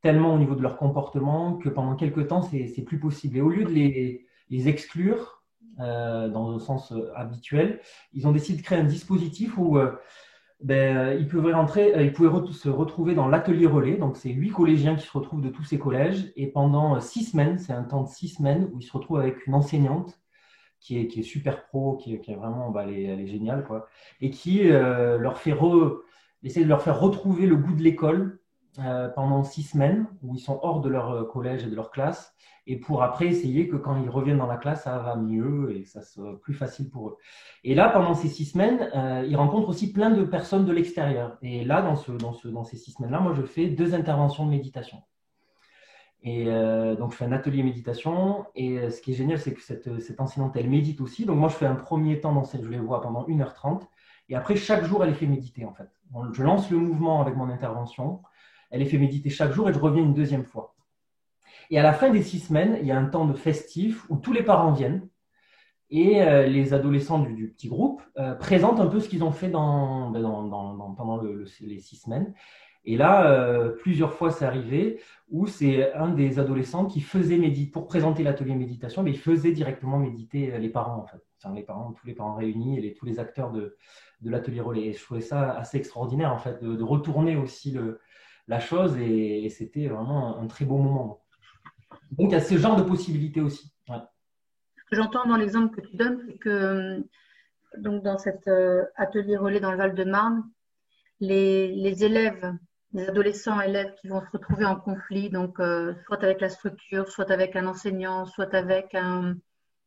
Speaker 3: tellement au niveau de leur comportement que pendant quelques temps, c'est plus possible. Et au lieu de les exclure dans le sens habituel, ils ont décidé de créer un dispositif où ils pouvaient se retrouver dans l'atelier relais. Donc, c'est 8 collégiens qui se retrouvent de tous ces collèges. Et pendant 6 semaines, c'est un temps de 6 semaines où ils se retrouvent avec une enseignante qui est super pro, qui est vraiment, elle est géniale, quoi. Et qui essaie de leur faire retrouver le goût de l'école pendant 6 semaines où ils sont hors de leur collège et de leur classe. Et pour après essayer que quand ils reviennent dans la classe, ça va mieux et ça soit plus facile pour eux. Et là, pendant ces 6 semaines, ils rencontrent aussi plein de personnes de l'extérieur. Et là, dans ces 6 semaines-là, moi, je fais 2 interventions de méditation. Et donc, je fais un atelier méditation. Et ce qui est génial, c'est que cette enseignante, elle médite aussi. Donc, moi, je fais un premier temps, je les vois pendant 1h30. Et après, chaque jour, elle les fait méditer, en fait. Donc, je lance le mouvement avec mon intervention. Elle les fait méditer chaque jour et je reviens une deuxième fois. Et à la fin des 6 semaines, il y a un temps de festif où tous les parents viennent et les adolescents du petit groupe présentent un peu ce qu'ils ont fait pendant les 6 semaines. Et là, plusieurs fois, c'est arrivé où c'est un des adolescents qui faisait méditer, pour présenter l'atelier méditation, mais il faisait directement méditer les parents, en fait. Enfin, tous les parents réunis et tous les acteurs de l'atelier relais. Et je trouvais ça assez extraordinaire, en fait, de retourner aussi la chose et c'était vraiment un très beau moment. Donc, il y a ce genre de possibilités aussi. Ouais.
Speaker 1: Ce que j'entends dans l'exemple que tu donnes, c'est que donc, dans cet atelier relais dans le Val-de-Marne, les élèves, les adolescents élèves qui vont se retrouver en conflit, donc soit avec la structure, soit avec un enseignant, soit avec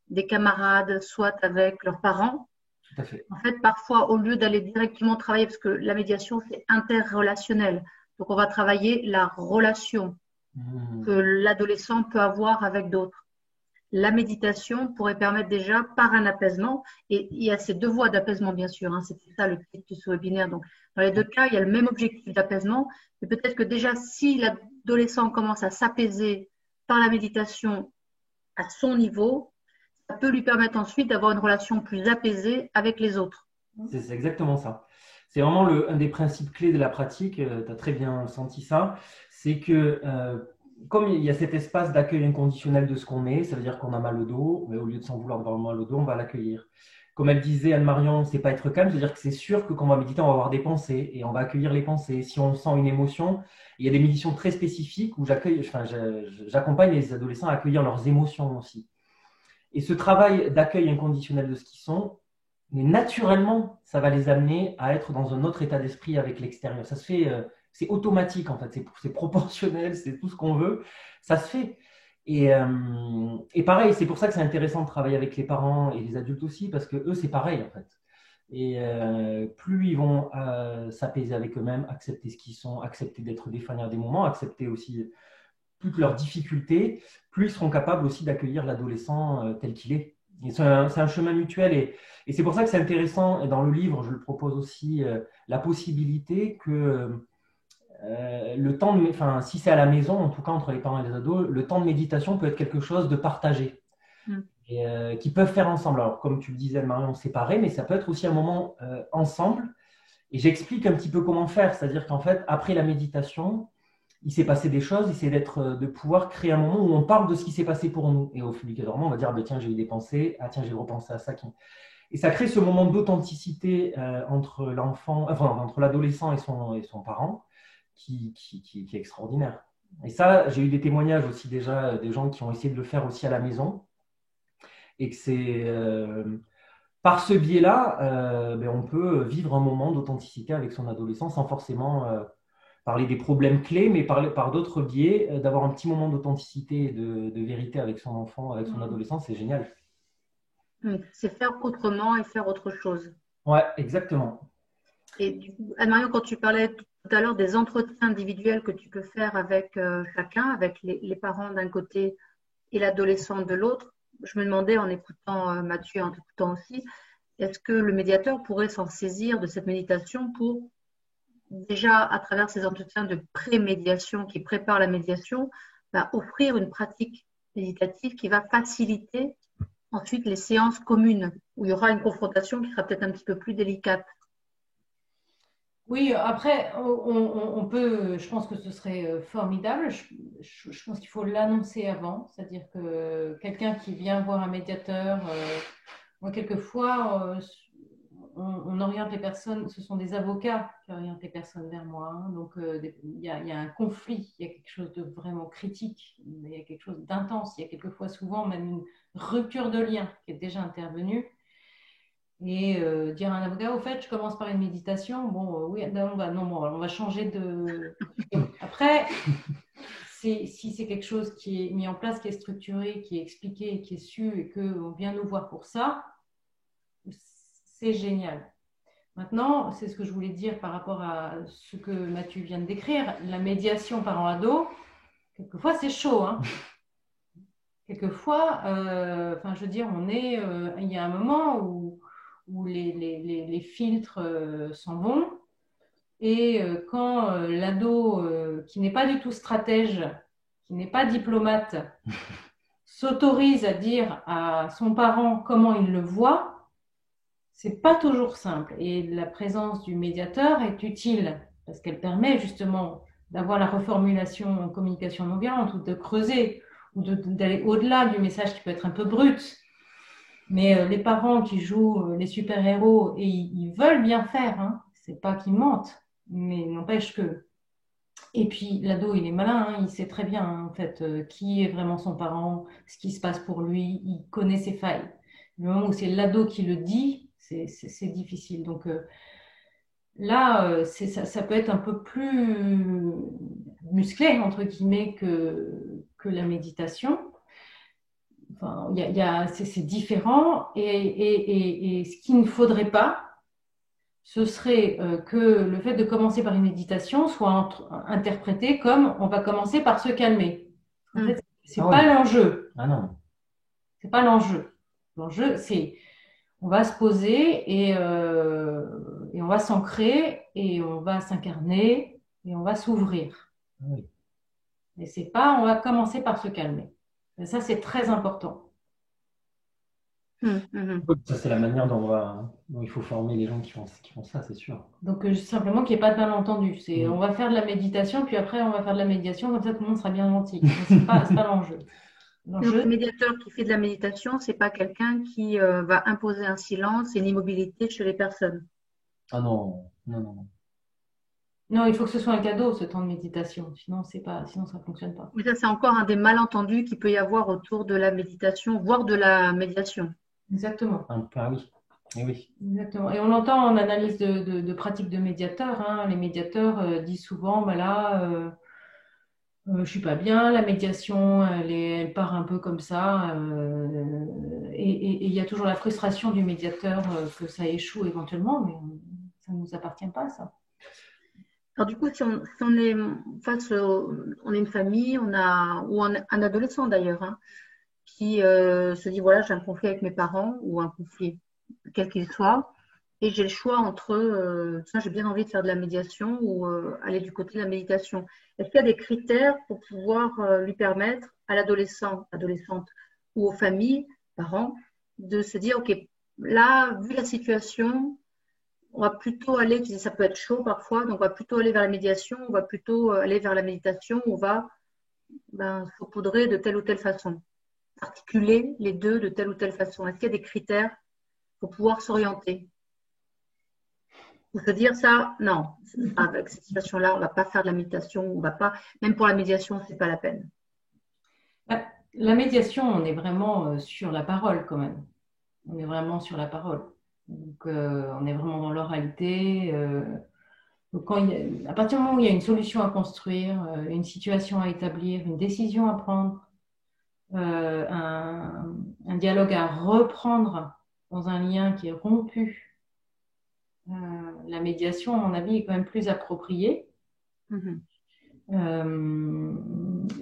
Speaker 1: des camarades, soit avec leurs parents.
Speaker 3: Tout à fait.
Speaker 1: En fait, parfois, au lieu d'aller directement travailler, parce que la médiation, c'est interrelationnel. Donc, on va travailler la relation que l'adolescent peut avoir avec d'autres. La méditation pourrait permettre déjà, par un apaisement, et il y a ces 2 voies d'apaisement, bien sûr, hein, c'est ça le titre de ce webinaire. Donc, dans les 2 cas, il y a le même objectif d'apaisement, mais peut-être que déjà, si l'adolescent commence à s'apaiser par la méditation à son niveau, ça peut lui permettre ensuite d'avoir une relation plus apaisée avec les autres.
Speaker 3: C'est exactement ça. C'est vraiment un des principes clés de la pratique, tu as très bien senti ça, c'est que comme il y a cet espace d'accueil inconditionnel de ce qu'on est, ça veut dire qu'on a mal au dos, mais au lieu de s'en vouloir d'avoir mal au dos, on va l'accueillir. Comme elle disait Anne-Marion, c'est pas être calme, c'est-à-dire que c'est sûr que quand on va méditer, on va avoir des pensées et on va accueillir les pensées. Si on sent une émotion, il y a des méditations très spécifiques où j'accompagne les adolescents à accueillir leurs émotions aussi. Et ce travail d'accueil inconditionnel de ce qu'ils sont, mais naturellement, ça va les amener à être dans un autre état d'esprit avec l'extérieur. Ça se fait, c'est automatique en fait, c'est proportionnel, c'est tout ce qu'on veut, ça se fait. Et pareil, c'est pour ça que c'est intéressant de travailler avec les parents et les adultes aussi, parce que eux, c'est pareil en fait. Et plus ils vont s'apaiser avec eux-mêmes, accepter ce qu'ils sont, accepter d'être défaillants à des moments, accepter aussi toutes leurs difficultés, plus ils seront capables aussi d'accueillir l'adolescent tel qu'il est. Et c'est un chemin mutuel et c'est pour ça que c'est intéressant, et dans le livre, je le propose aussi, la possibilité que le temps, enfin, si c'est à la maison, en tout cas entre les parents et les ados, le temps de méditation peut être quelque chose de partagé et qu'ils peuvent faire ensemble. Alors, comme tu le disais, Marion, séparés, mais ça peut être aussi un moment ensemble. Et j'explique un petit peu comment faire, c'est-à-dire qu'en fait, après la méditation, il s'est passé des choses, il s'est de pouvoir créer un moment où on parle de ce qui s'est passé pour nous. Et au fil du moment, on va dire, bah, tiens, j'ai eu des pensées, ah tiens, j'ai repensé à ça. Et ça crée ce moment d'authenticité entre l'enfant, enfin, entre l'adolescent et son parent, qui est extraordinaire. Et ça, j'ai eu des témoignages aussi déjà des gens qui ont essayé de le faire aussi à la maison. Et que c'est par ce biais-là, ben, on peut vivre un moment d'authenticité avec son adolescent sans forcément parler des problèmes clés, mais par d'autres biais, d'avoir un petit moment d'authenticité et de vérité avec son enfant, avec son adolescent, c'est génial.
Speaker 1: C'est faire autrement et faire autre chose.
Speaker 3: Ouais, exactement.
Speaker 1: Et du coup, Anne-Marion, quand tu parlais tout à l'heure des entretiens individuels que tu peux faire avec chacun, avec les parents d'un côté et l'adolescent de l'autre, je me demandais en écoutant Mathieu, en t'écoutant aussi, est-ce que le médiateur pourrait s'en saisir de cette méditation pour déjà, à travers ces entretiens de pré-médiation qui préparent la médiation, offrir une pratique méditative qui va faciliter ensuite les séances communes, où il y aura une confrontation qui sera peut-être un petit peu plus délicate.
Speaker 2: Oui, après, on peut, je pense que ce serait formidable. Je pense qu'il faut l'annoncer avant, c'est-à-dire que quelqu'un qui vient voir un médiateur, moi, quelquefois, on oriente les personnes, ce sont des avocats qui orientent les personnes vers moi. Hein, donc, il y a un conflit, il y a quelque chose de vraiment critique, il y a quelque chose d'intense, il y a quelquefois souvent même une rupture de lien qui est déjà intervenue. Et dire à un avocat, au fait, je commence par une méditation. Bon, oui, on va changer de. Après, si c'est quelque chose qui est mis en place, qui est structuré, qui est expliqué, qui est su et qu'on vient nous voir pour ça, c'est génial. Maintenant, c'est ce que je voulais dire par rapport à ce que Mathieu vient de décrire. La médiation parent-ado, quelquefois, c'est chaud. Hein. Quelquefois, je veux dire, il y a un moment où les filtres s'en vont. Et quand l'ado, qui n'est pas du tout stratège, qui n'est pas diplomate, s'autorise à dire à son parent comment il le voit, c'est pas toujours simple. Et la présence du médiateur est utile parce qu'elle permet justement d'avoir la reformulation en communication non violente ou de creuser ou d'aller au-delà du message qui peut être un peu brut. Mais les parents qui jouent les super-héros, et ils veulent bien faire, hein, c'est pas qu'ils mentent, mais n'empêche que. Et puis l'ado, il est malin, hein, il sait très bien hein, en fait qui est vraiment son parent, ce qui se passe pour lui, il connaît ses failles. Le moment où c'est l'ado qui le dit, c'est difficile. Donc là, ça peut être un peu plus musclé, entre guillemets, que la méditation. Enfin, c'est différent et ce qu'il ne faudrait pas, ce serait que le fait de commencer par une méditation soit interprété comme on va commencer par se calmer. En fait, c'est pas l'enjeu.
Speaker 3: Ah non.
Speaker 2: C'est pas l'enjeu. L'enjeu, c'est on va se poser et on va s'ancrer et on va s'incarner et on va s'ouvrir.
Speaker 3: Oui.
Speaker 2: Et c'est pas on va commencer par se calmer. Et ça, c'est très important.
Speaker 3: Ça, c'est la manière dont il faut former les gens qui font ça, c'est sûr.
Speaker 2: Donc, simplement qu'il n'y ait pas de malentendu. On va faire de la méditation, puis après, on va faire de la médiation, comme ça, tout le monde sera bien gentil. Ce n'est pas l'enjeu.
Speaker 1: Donc, le médiateur qui fait de la méditation, c'est pas quelqu'un qui va imposer un silence et une immobilité chez les personnes.
Speaker 3: Ah non, non, non.
Speaker 2: Non, il faut que ce soit un cadeau, ce temps de méditation. Sinon, sinon ça ne fonctionne pas.
Speaker 1: Mais ça, c'est encore un des malentendus qu'il peut y avoir autour de la méditation, voire de la médiation.
Speaker 2: Exactement.
Speaker 3: Ah oui. Et oui.
Speaker 2: Exactement. Et on l'entend en analyse de pratiques de médiateurs. Hein. Les médiateurs disent souvent, bah là, je suis pas bien, la médiation, elle part un peu comme ça. Et il y a toujours la frustration du médiateur que ça échoue éventuellement, mais ça ne nous appartient pas, ça.
Speaker 1: Alors du coup, si on est on est une famille, ou un adolescent d'ailleurs, hein, qui se dit voilà, j'ai un conflit avec mes parents ou un conflit quel qu'il soit, et j'ai le choix entre ça, j'ai bien envie de faire de la médiation ou aller du côté de la méditation. Est-ce qu'il y a des critères pour pouvoir lui permettre à l'adolescent, adolescente ou aux familles, parents, de se dire ok, là, vu la situation, on va plutôt aller, tu sais, ça peut être chaud parfois, donc on va plutôt aller vers la médiation, on va plutôt aller vers la méditation, on va saupoudrer de telle ou telle façon, articuler les deux de telle ou telle façon. Est-ce qu'il y a des critères pour pouvoir s'orienter? Ou se dire ça, non, avec cette situation-là, on ne va pas faire de la méditation, on va pas, même pour la médiation, ce n'est pas la peine.
Speaker 2: La médiation, on est vraiment sur la parole quand même. On est vraiment sur la parole. Donc, on est vraiment dans l'oralité. Donc à partir du moment où il y a une solution à construire, une situation à établir, une décision à prendre, un dialogue à reprendre dans un lien qui est rompu, la médiation, à mon avis, est quand même plus appropriée. Il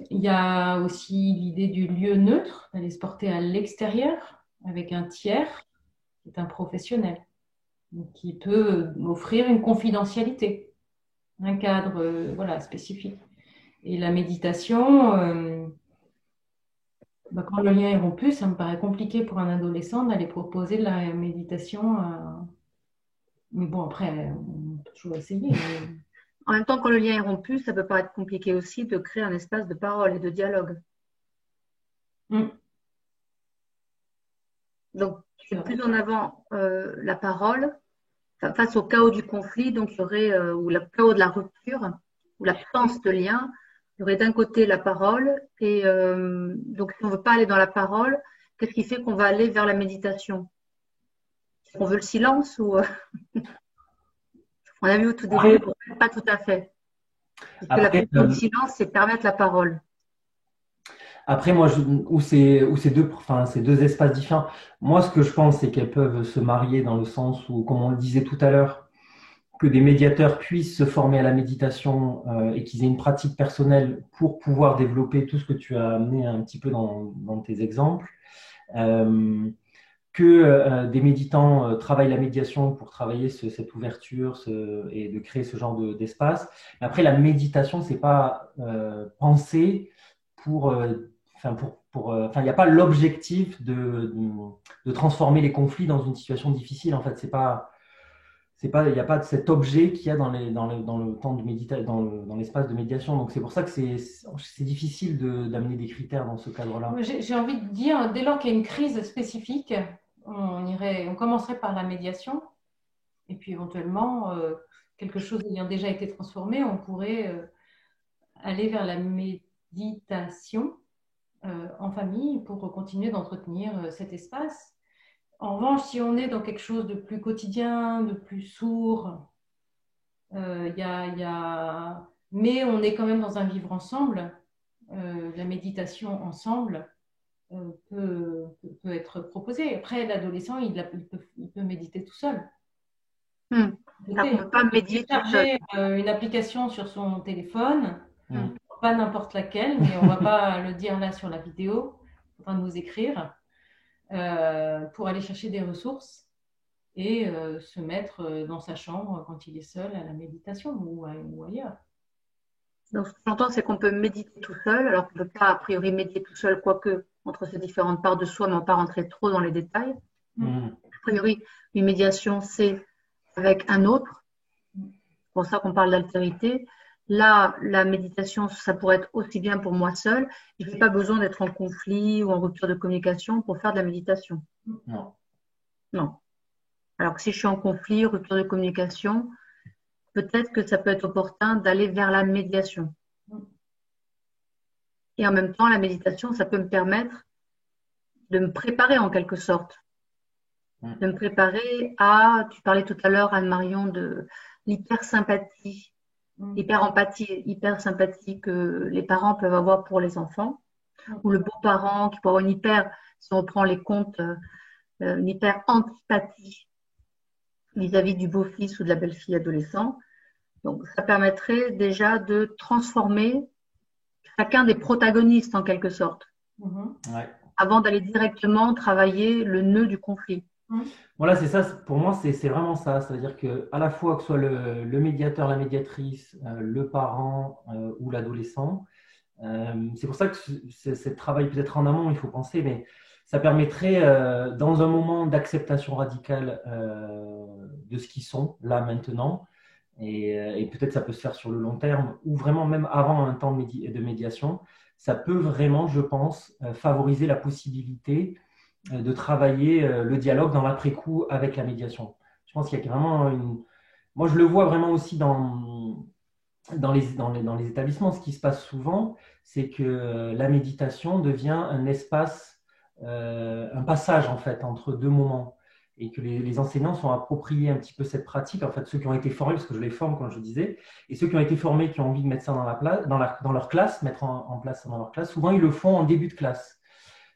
Speaker 2: y a aussi l'idée du lieu neutre, d'aller se porter à l'extérieur avec un tiers qui est un professionnel, qui peut offrir une confidentialité, un cadre voilà, spécifique. Et la méditation, quand le lien est rompu, ça me paraît compliqué pour un adolescent d'aller proposer de la méditation. Mais bon, après, on peut toujours essayer. Mais...
Speaker 1: En même temps, quand le lien est rompu, ça peut paraître compliqué aussi de créer un espace de parole et de dialogue. Donc, c'est plus en avant la parole face au chaos du conflit, donc il y aurait, ou le chaos de la rupture, ou l'absence de lien. Il y aurait d'un côté la parole, et donc si on ne veut pas aller dans la parole, qu'est-ce qui fait qu'on va aller vers la méditation? On veut le silence ou on a vu au tout début, pas tout à fait. Parce que la question du silence, c'est permettre la parole.
Speaker 3: Après, moi, c'est deux espaces différents. Moi, ce que je pense, c'est qu'elles peuvent se marier dans le sens où, comme on le disait tout à l'heure, que des médiateurs puissent se former à la méditation et qu'ils aient une pratique personnelle pour pouvoir développer tout ce que tu as amené un petit peu dans tes exemples. Que des méditants travaillent la médiation pour travailler cette ouverture et de créer ce genre d'espace. Mais après, la méditation, c'est pas penser il n'y a pas l'objectif de transformer les conflits dans une situation difficile. En fait, il n'y a pas de cet objet qu'il y a dans le temps de méditation, dans l'espace de médiation. Donc, c'est pour ça que c'est difficile d'amener des critères dans ce cadre-là.
Speaker 2: J'ai envie de dire, dès lors qu'il y a une crise spécifique, on commencerait par la médiation. Et puis, éventuellement, quelque chose ayant déjà été transformé, on pourrait aller vers la méditation en famille pour continuer d'entretenir cet espace. En revanche, si on est dans quelque chose de plus quotidien, de plus sourd, mais on est quand même dans un vivre ensemble, la méditation ensemble peut être proposée. Après, l'adolescent, il peut méditer tout seul.
Speaker 1: On ne peut pas méditer tout seul.
Speaker 2: Une application sur son téléphone, pas n'importe laquelle, mais on ne va pas le dire là sur la vidéo, il faudra nous écrire. Pour aller chercher des ressources et se mettre dans sa chambre quand il est seul à la méditation ou ailleurs.
Speaker 1: Donc, ce que j'entends, c'est qu'on peut méditer tout seul, alors qu'on ne peut pas a priori méditer tout seul, quoique entre ces différentes parts de soi, mais on ne va pas rentrer trop dans les détails. A priori, une médiation, c'est avec un autre. C'est pour ça qu'on parle d'altérité. Là, la méditation, ça pourrait être aussi bien pour moi seule. Je n'ai pas besoin d'être en conflit ou en rupture de communication pour faire de la méditation.
Speaker 3: Non.
Speaker 1: Non. Alors que si je suis en conflit, rupture de communication, peut-être que ça peut être opportun d'aller vers la médiation. Et en même temps, la méditation, ça peut me permettre de me préparer en quelque sorte. De me préparer à, tu parlais tout à l'heure, Anne-Marion, de l'hypersympathie, hyper-empathie, hyper-sympathie que les parents peuvent avoir pour les enfants, ou le beau-parent qui peut avoir une hyper, si on prend les comptes, une hyper-antipathie vis-à-vis du beau-fils ou de la belle-fille adolescent. Donc, ça permettrait déjà de transformer chacun des protagonistes en quelque sorte, avant d'aller directement travailler le nœud du conflit.
Speaker 3: Voilà, c'est ça. Pour moi, c'est vraiment ça. C'est-à-dire que à la fois que ce soit le médiateur, la médiatrice, le parent ou l'adolescent, c'est pour ça que ce travail peut-être en amont, il faut penser, mais ça permettrait, dans un moment d'acceptation radicale de ce qu'ils sont, là, maintenant, et peut-être ça peut se faire sur le long terme, ou vraiment même avant un temps de médiation, ça peut vraiment, je pense, favoriser la possibilité de travailler le dialogue dans l'après-coup avec la médiation. Je pense qu'il y a vraiment une... Moi, je le vois vraiment aussi dans les établissements. Ce qui se passe souvent, c'est que la méditation devient un espace, un passage en fait entre deux moments, et que les enseignants sont appropriés un petit peu cette pratique. En fait, ceux qui ont été formés, parce que je les forme, comme je disais, et ceux qui ont été formés, qui ont envie de mettre ça dans leur classe, mettre en place ça dans leur classe, souvent ils le font en début de classe.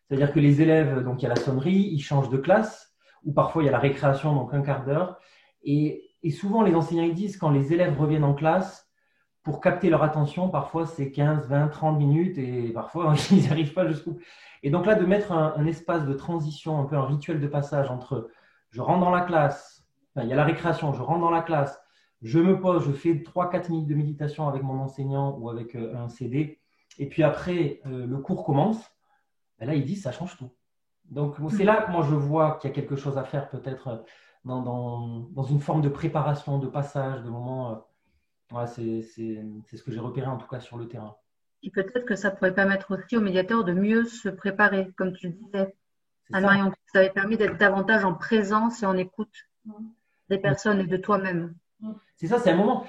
Speaker 3: C'est-à-dire que les élèves, donc il y a la sonnerie, ils changent de classe, ou parfois il y a la récréation, donc un quart d'heure. Et souvent, les enseignants ils disent, quand les élèves reviennent en classe, pour capter leur attention, parfois c'est 15, 20, 30 minutes, et parfois ils n'y arrivent pas jusqu'au bout. Et donc là, de mettre un espace de transition, un peu un rituel de passage entre je rentre dans la classe, enfin, il y a la récréation, je rentre dans la classe, je me pose, je fais 3-4 minutes de méditation avec mon enseignant ou avec un CD, et puis après, le cours commence. Ben là, ils disent ça change tout. Donc, c'est là que moi, je vois qu'il y a quelque chose à faire peut-être dans une forme de préparation, de passage, de moment. Ouais, c'est ce que j'ai repéré en tout cas sur le terrain.
Speaker 1: Et peut-être que ça pourrait permettre aussi aux médiateurs de mieux se préparer, comme tu le disais, Anne-Marion. Ça avait permis d'être davantage en présence et en écoute des personnes et de toi-même.
Speaker 3: C'est ça, c'est un moment.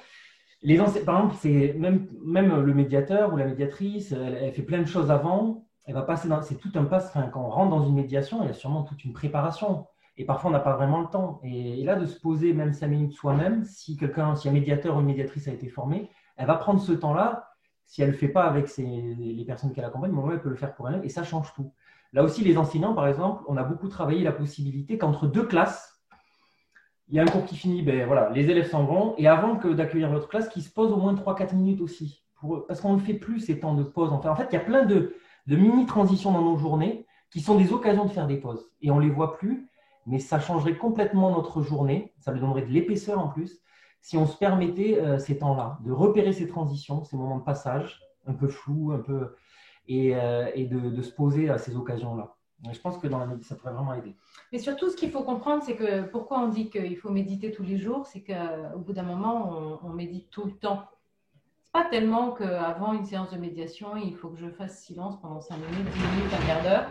Speaker 3: Par exemple, c'est même le médiateur ou la médiatrice, elle fait plein de choses avant. Elle va passer c'est tout un passe. Enfin, quand on rentre dans une médiation, il y a sûrement toute une préparation. Et parfois, on n'a pas vraiment le temps. Et là, de se poser même 5 minutes soi-même, si un médiateur ou une médiatrice a été formé, elle va prendre ce temps-là. Si elle ne le fait pas avec les personnes qu'elle accompagne, mais elle peut le faire pour elle-même. Et ça change tout. Là aussi, les enseignants, par exemple, on a beaucoup travaillé la possibilité qu'entre deux classes, il y a un cours qui finit, ben voilà, les élèves s'en vont. Et avant d'accueillir l'autre classe, qu'ils se posent au moins 3-4 minutes aussi. Parce qu'on ne fait plus ces temps de pause. En fait, il y a plein de mini-transitions dans nos journées qui sont des occasions de faire des pauses. Et on ne les voit plus, mais ça changerait complètement notre journée. Ça lui donnerait de l'épaisseur en plus si on se permettait ces temps-là, de repérer ces transitions, ces moments de passage un peu flous, et de se poser à ces occasions-là. Je pense que ça pourrait vraiment aider.
Speaker 2: Mais surtout, ce qu'il faut comprendre, c'est que pourquoi on dit qu'il faut méditer tous les jours, c'est qu'au bout d'un moment, on médite tout le temps. Pas tellement qu'avant une séance de médiation, il faut que je fasse silence pendant 5 minutes, 10 minutes, un quart d'heure.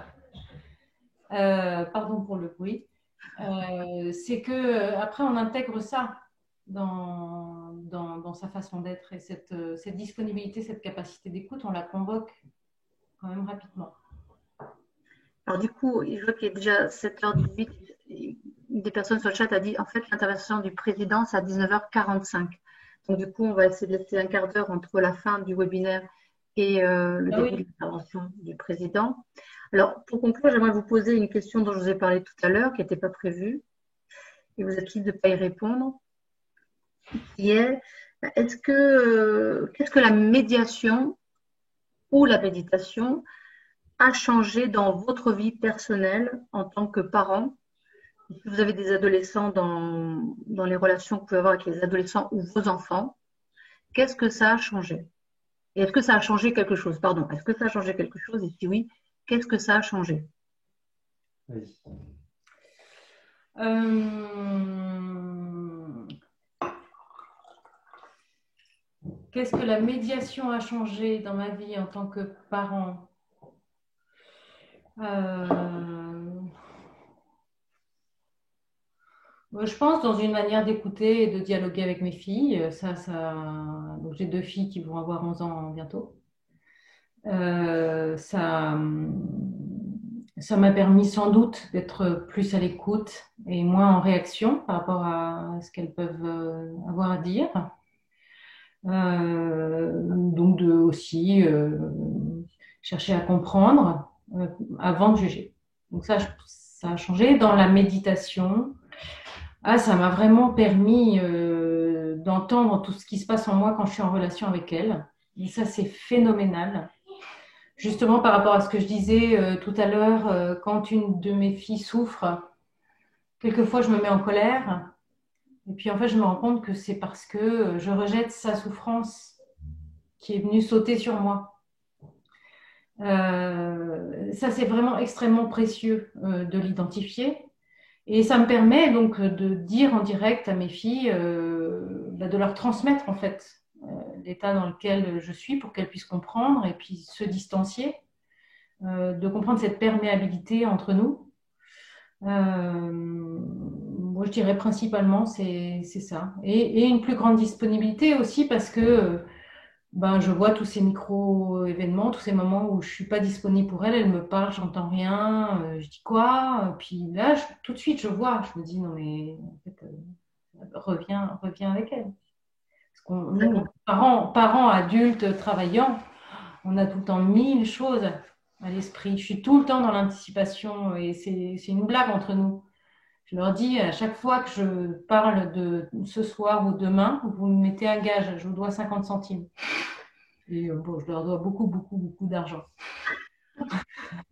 Speaker 2: Pardon pour le bruit. C'est qu'après, on intègre ça dans sa façon d'être. Et cette disponibilité, cette capacité d'écoute, on la convoque quand même rapidement.
Speaker 1: Alors du coup, je vois qu'il est déjà 7h18. Une des personnes sur le chat a dit, en fait, l'intervention du président, c'est à 19h45. Donc, du coup, on va essayer de laisser un quart d'heure entre la fin du webinaire et le début de l'intervention du président. Alors, pour conclure, j'aimerais vous poser une question dont je vous ai parlé tout à l'heure, qui n'était pas prévue, et vous êtes libre de ne pas y répondre, qui est, qu'est-ce que la médiation ou la méditation a changé dans votre vie personnelle en tant que parent? Si vous avez des adolescents dans les relations que vous pouvez avoir avec les adolescents ou vos enfants, qu'est-ce que ça a changé? Et est-ce que ça a changé quelque chose? Pardon, est-ce que ça a changé quelque chose? Et si oui, qu'est-ce que ça a changé?
Speaker 3: Vas-y.
Speaker 2: Qu'est-ce que la médiation a changé dans ma vie en tant que parent? Je pense dans une manière d'écouter et de dialoguer avec mes filles. Donc j'ai 2 filles qui vont avoir 11 ans bientôt. Ça m'a permis sans doute d'être plus à l'écoute et moins en réaction par rapport à ce qu'elles peuvent avoir à dire. Donc de aussi chercher à comprendre avant de juger. Donc ça a changé. Dans la méditation, ça m'a vraiment permis d'entendre tout ce qui se passe en moi quand je suis en relation avec elle. Et ça, c'est phénoménal. Justement, par rapport à ce que je disais tout à l'heure, quand une de mes filles souffre, quelquefois je me mets en colère. Et puis en fait, je me rends compte que c'est parce que je rejette sa souffrance qui est venue sauter sur moi. Ça, c'est vraiment extrêmement précieux de l'identifier. Et ça me permet donc de dire en direct à mes filles, de leur transmettre en fait l'état dans lequel je suis pour qu'elles puissent comprendre et puis se distancier, de comprendre cette perméabilité entre nous. Moi, je dirais principalement c'est ça. Et une plus grande disponibilité aussi parce que je vois tous ces micro-événements, tous ces moments où je suis pas disponible pour elle, elle me parle, j'entends rien, je dis quoi? Puis là, tout de suite, je vois, je me dis non mais en fait, reviens avec elle. Parce qu'on, nous, parents adultes travaillant, on a tout le temps 1000 choses à l'esprit. Je suis tout le temps dans l'anticipation et c'est une blague entre nous. Je leur dis à chaque fois que je parle de ce soir ou demain, vous me mettez un gage, je vous dois 50 centimes. Et je leur dois beaucoup d'argent.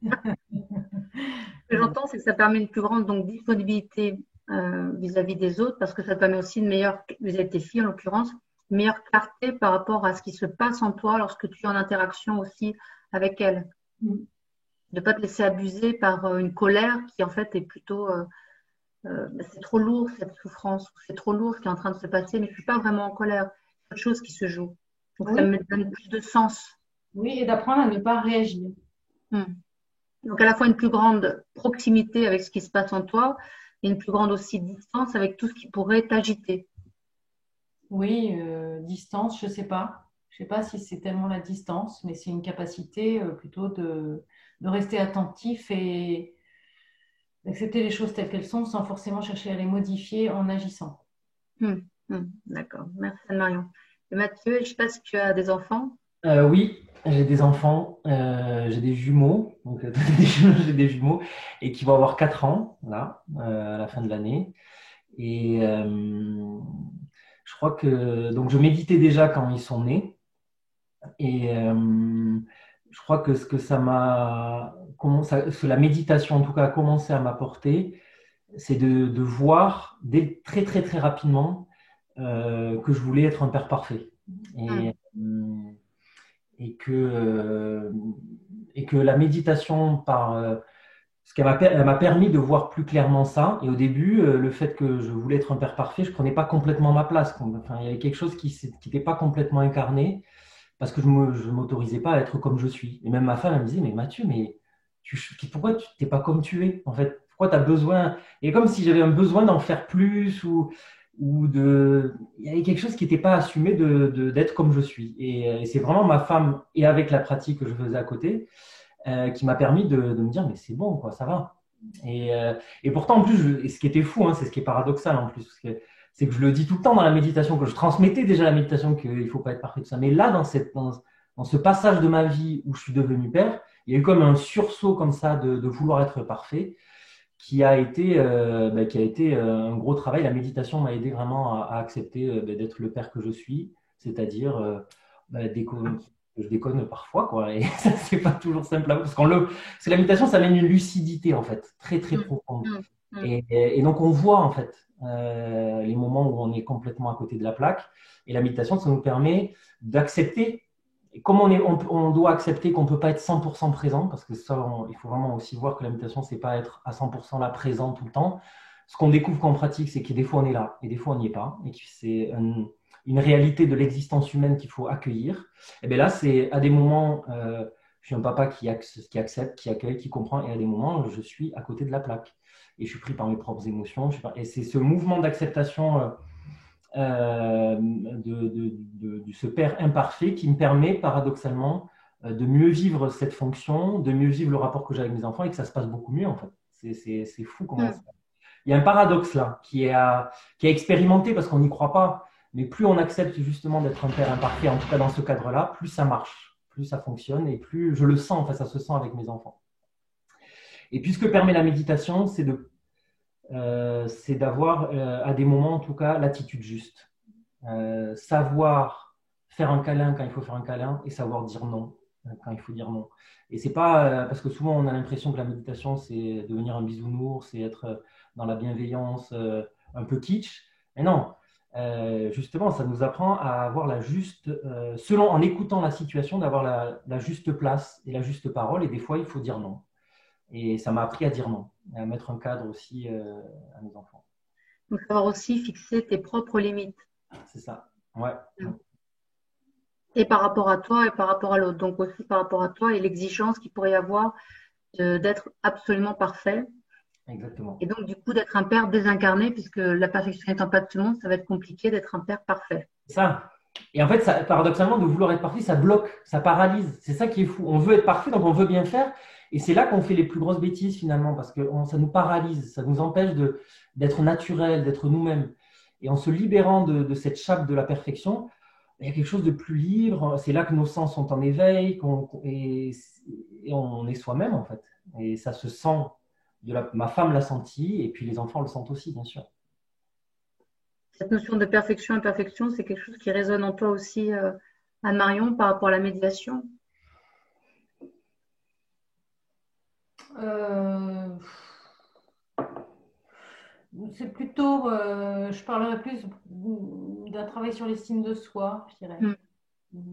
Speaker 1: Ce que j'entends, c'est que ça permet une plus grande donc, disponibilité vis-à-vis des autres, parce que ça permet aussi une meilleure, vis-à-vis de tes filles en l'occurrence, une meilleure clarté par rapport à ce qui se passe en toi lorsque tu es en interaction aussi avec elles. De ne pas te laisser abuser par une colère qui en fait est plutôt c'est trop lourd cette souffrance, c'est trop lourd ce qui est en train de se passer, mais je ne suis pas vraiment en colère, c'est autre chose qui se joue. Donc ça me donne plus de sens.
Speaker 2: Oui, et d'apprendre à ne pas réagir.
Speaker 1: Donc à la fois une plus grande proximité avec ce qui se passe en toi et une plus grande aussi distance avec tout ce qui pourrait t'agiter.
Speaker 2: Oui, distance, je ne sais pas. Je ne sais pas si c'est tellement la distance, mais c'est une capacité plutôt de rester attentif et d'accepter les choses telles qu'elles sont sans forcément chercher à les modifier en agissant.
Speaker 1: D'accord, merci Anne-Marion. Et Mathieu, je ne sais pas si tu as des enfants.
Speaker 3: Oui, j'ai des enfants, j'ai des jumeaux, donc j'ai des jumeaux, et qui vont avoir 4 ans, là, à la fin de l'année. Et je crois que donc je méditais déjà quand ils sont nés. Et je crois que ce que la méditation en tout cas a commencé à m'apporter, c'est de voir très très très rapidement que je voulais être un père parfait. Et que la méditation elle m'a permis de voir plus clairement ça. Et au début, le fait que je voulais être un père parfait, je prenais pas complètement ma place. Enfin, il y avait quelque chose qui n'était pas complètement incarné parce que je m'autorisais pas à être comme je suis. Et même ma femme, elle me disait, mais Mathieu, pourquoi tu n'es pas comme tu es? En fait, pourquoi tu as besoin? Et comme si j'avais un besoin d'en faire plus il y avait quelque chose qui n'était pas assumé d'être comme je suis. Et c'est vraiment ma femme, et avec la pratique que je faisais à côté, qui m'a permis de me dire, mais c'est bon, quoi, ça va. Et pourtant, en plus, et ce qui était fou, c'est ce qui est paradoxal en plus, c'est que je le dis tout le temps dans la méditation, que je transmettais déjà la méditation, qu'il ne faut pas être parfait, tout ça. Mais là, dans ce passage de ma vie où je suis devenu père, il y a eu comme un sursaut comme ça de vouloir être parfait, qui a été un gros travail. La méditation m'a aidé vraiment à accepter d'être le père que je suis, c'est-à-dire je déconne parfois, quoi, et ça, c'est pas toujours simple parce que la méditation, ça amène une lucidité, en fait, très, très profonde. Et donc, on voit, en fait, les moments où on est complètement à côté de la plaque. Et la méditation, ça nous permet d'accepter. Et comme on doit accepter qu'on ne peut pas être 100% présent, parce que ça, il faut vraiment aussi voir que la méditation, c'est pas être à 100% là présent tout le temps. ce qu'on découvre quand on pratique, c'est que des fois on est là et des fois on n'y est pas, et que c'est une réalité de l'existence humaine qu'il faut accueillir. Et bien là, c'est à des moments, je suis un papa qui accepte, qui accueille, qui comprend, et à des moments, je suis à côté de la plaque. Et je suis pris par mes propres émotions. Et c'est ce mouvement d'acceptation de ce père imparfait qui me permet paradoxalement de mieux vivre cette fonction, de mieux vivre le rapport que j'ai avec mes enfants et que ça se passe beaucoup mieux en fait. C'est fou comment ça. Il y a un paradoxe là qui est à expérimenter parce qu'on n'y croit pas. Mais plus on accepte justement d'être un père imparfait, en tout cas dans ce cadre-là, plus ça marche, plus ça fonctionne et plus je le sens, enfin ça se sent avec mes enfants. Et puis ce que permet la méditation, c'est d'avoir à des moments en tout cas l'attitude juste. Savoir faire un câlin quand il faut faire un câlin et savoir dire non quand il faut dire non. Et c'est pas parce que souvent on a l'impression que la méditation c'est devenir un bisounours, c'est être dans la bienveillance un peu kitsch. Mais non, justement ça nous apprend à avoir la juste, en écoutant la situation, d'avoir la juste place et la juste parole. Et des fois il faut dire non. Et ça m'a appris à dire non, et à mettre un cadre aussi à mes enfants.
Speaker 1: Donc, savoir aussi fixer tes propres limites.
Speaker 3: C'est ça, ouais.
Speaker 1: Et par rapport à toi et par rapport à l'autre. Donc aussi par rapport à toi et l'exigence qu'il pourrait y avoir d'être absolument parfait.
Speaker 3: Exactement.
Speaker 1: Et donc du coup d'être un père désincarné, puisque la perfection n'étant pas de ce monde, ça va être compliqué d'être un père parfait.
Speaker 3: Ça. Et en fait, ça, paradoxalement, de vouloir être parfait, ça bloque, ça paralyse. C'est ça qui est fou. On veut être parfait, donc on veut bien faire. Et c'est là qu'on fait les plus grosses bêtises finalement, parce que ça nous paralyse, ça nous empêche d'être naturel, d'être nous-mêmes. Et en se libérant de cette chape de la perfection, il y a quelque chose de plus libre. C'est là que nos sens sont en éveil, et on est soi-même en fait. Et ça se sent. Ma femme l'a senti, et puis les enfants le sentent aussi, bien sûr.
Speaker 1: Cette notion de perfection, imperfection, c'est quelque chose qui résonne en toi aussi, Anne-Marion, par rapport à la médiation.
Speaker 2: C'est plutôt, je parlerais plus d'un travail sur l'estime de soi, je dirais.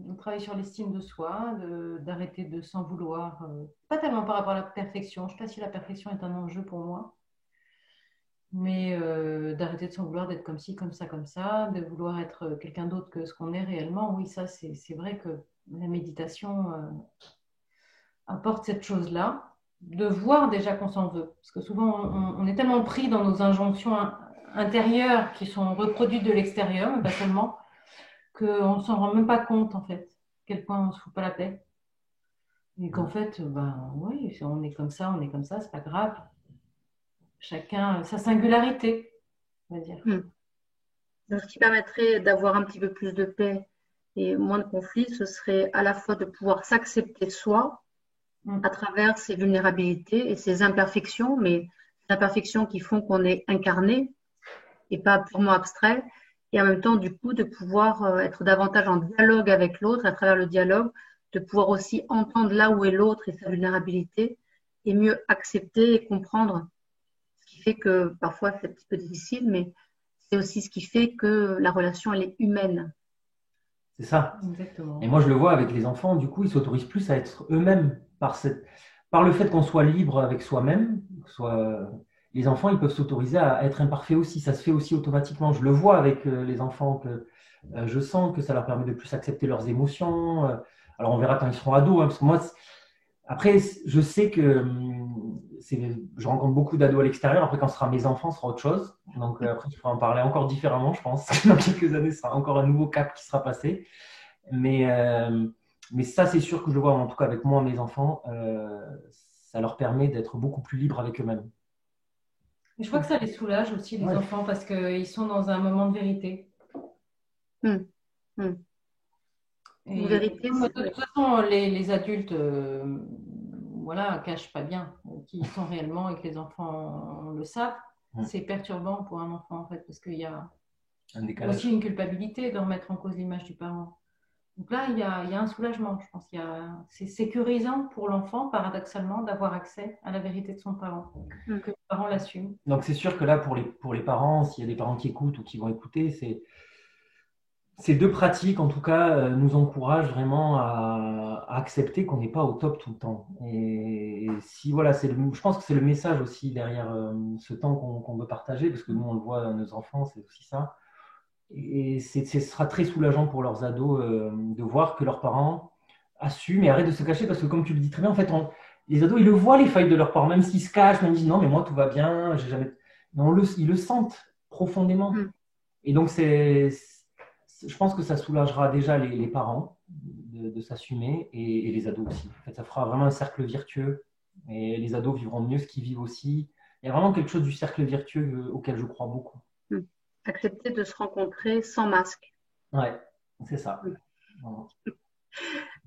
Speaker 2: Un travail sur l'estime de soi, d'arrêter de s'en vouloir. Pas tellement par rapport à la perfection. Je ne sais pas si la perfection est un enjeu pour moi. Mais d'arrêter de s'en vouloir, d'être comme ci, comme ça, de vouloir être quelqu'un d'autre que ce qu'on est réellement. Oui, ça, c'est vrai que la méditation apporte cette chose-là. De voir déjà qu'on s'en veut. Parce que souvent, on est tellement pris dans nos injonctions intérieures qui sont reproduites de l'extérieur, mais pas seulement, qu'on ne s'en rend même pas compte, en fait, à quel point on ne se fout pas la paix. Et qu'en fait, ben oui, on est comme ça, c'est pas grave. Chacun sa singularité, on va dire.
Speaker 1: Donc, ce qui permettrait d'avoir un petit peu plus de paix et moins de conflits, ce serait à la fois de pouvoir s'accepter soi, à travers ses vulnérabilités et ses imperfections, mais ces imperfections qui font qu'on est incarné et pas purement abstrait, et en même temps, du coup, de pouvoir être davantage en dialogue avec l'autre, à travers le dialogue, de pouvoir aussi entendre là où est l'autre et sa vulnérabilité, et mieux accepter et comprendre. Ce qui fait que parfois c'est un petit peu difficile, mais c'est aussi ce qui fait que la relation, elle est humaine.
Speaker 3: C'est ça.
Speaker 2: Exactement.
Speaker 3: Et moi, je le vois avec les enfants, du coup, ils s'autorisent plus à être eux-mêmes par le fait qu'on soit libre avec soi-même. Les enfants, ils peuvent s'autoriser à être imparfaits aussi. Ça se fait aussi automatiquement. Je le vois avec les enfants que je sens que ça leur permet de plus accepter leurs émotions. Alors, on verra quand ils seront ados, hein, parce que moi, après, je sais que je rencontre beaucoup d'ados à l'extérieur. Après, quand ce sera mes enfants, ce sera autre chose. Donc, après, il faudra en parler encore différemment, je pense. Dans quelques années, ce sera encore un nouveau cap qui sera passé. Mais ça, c'est sûr que je le vois, en tout cas avec moi, mes enfants, ça leur permet d'être beaucoup plus libres avec eux-mêmes.
Speaker 2: Je crois que ça les soulage aussi, les enfants, parce qu'ils sont dans un moment de vérité. Et
Speaker 1: vérité,
Speaker 2: de toute façon, les adultes cachent pas bien qui ils sont réellement et que les enfants le savent. C'est perturbant pour un enfant, en fait, parce qu'il y a aussi une culpabilité de remettre en cause l'image du parent. Donc là, il y a un soulagement, je pense. C'est sécurisant pour l'enfant, paradoxalement, d'avoir accès à la vérité de son parent, que le parent l'assume.
Speaker 3: Donc c'est sûr que là, pour les parents, s'il y a des parents qui écoutent ou qui vont écouter, Ces deux pratiques, en tout cas, nous encouragent vraiment à accepter qu'on n'est pas au top tout le temps. Et si, voilà, je pense que c'est le message aussi derrière ce temps qu'on veut partager, parce que nous, on le voit à nos enfants, c'est aussi ça. Et ce sera très soulageant pour leurs ados de voir que leurs parents assument et arrêtent de se cacher, parce que comme tu le dis très bien, en fait, les ados, ils le voient, les failles de leurs parents, même s'ils se cachent, même s'ils disent non, mais moi, tout va bien, j'ai jamais. Mais ils le sentent profondément. Et donc, je pense que ça soulagera déjà les parents de s'assumer et les ados aussi. En fait, ça fera vraiment un cercle vertueux et les ados vivront mieux ce qu'ils vivent aussi. Il y a vraiment quelque chose du cercle vertueux auquel je crois beaucoup.
Speaker 1: Accepter de se rencontrer sans masque.
Speaker 3: Ouais, c'est ça.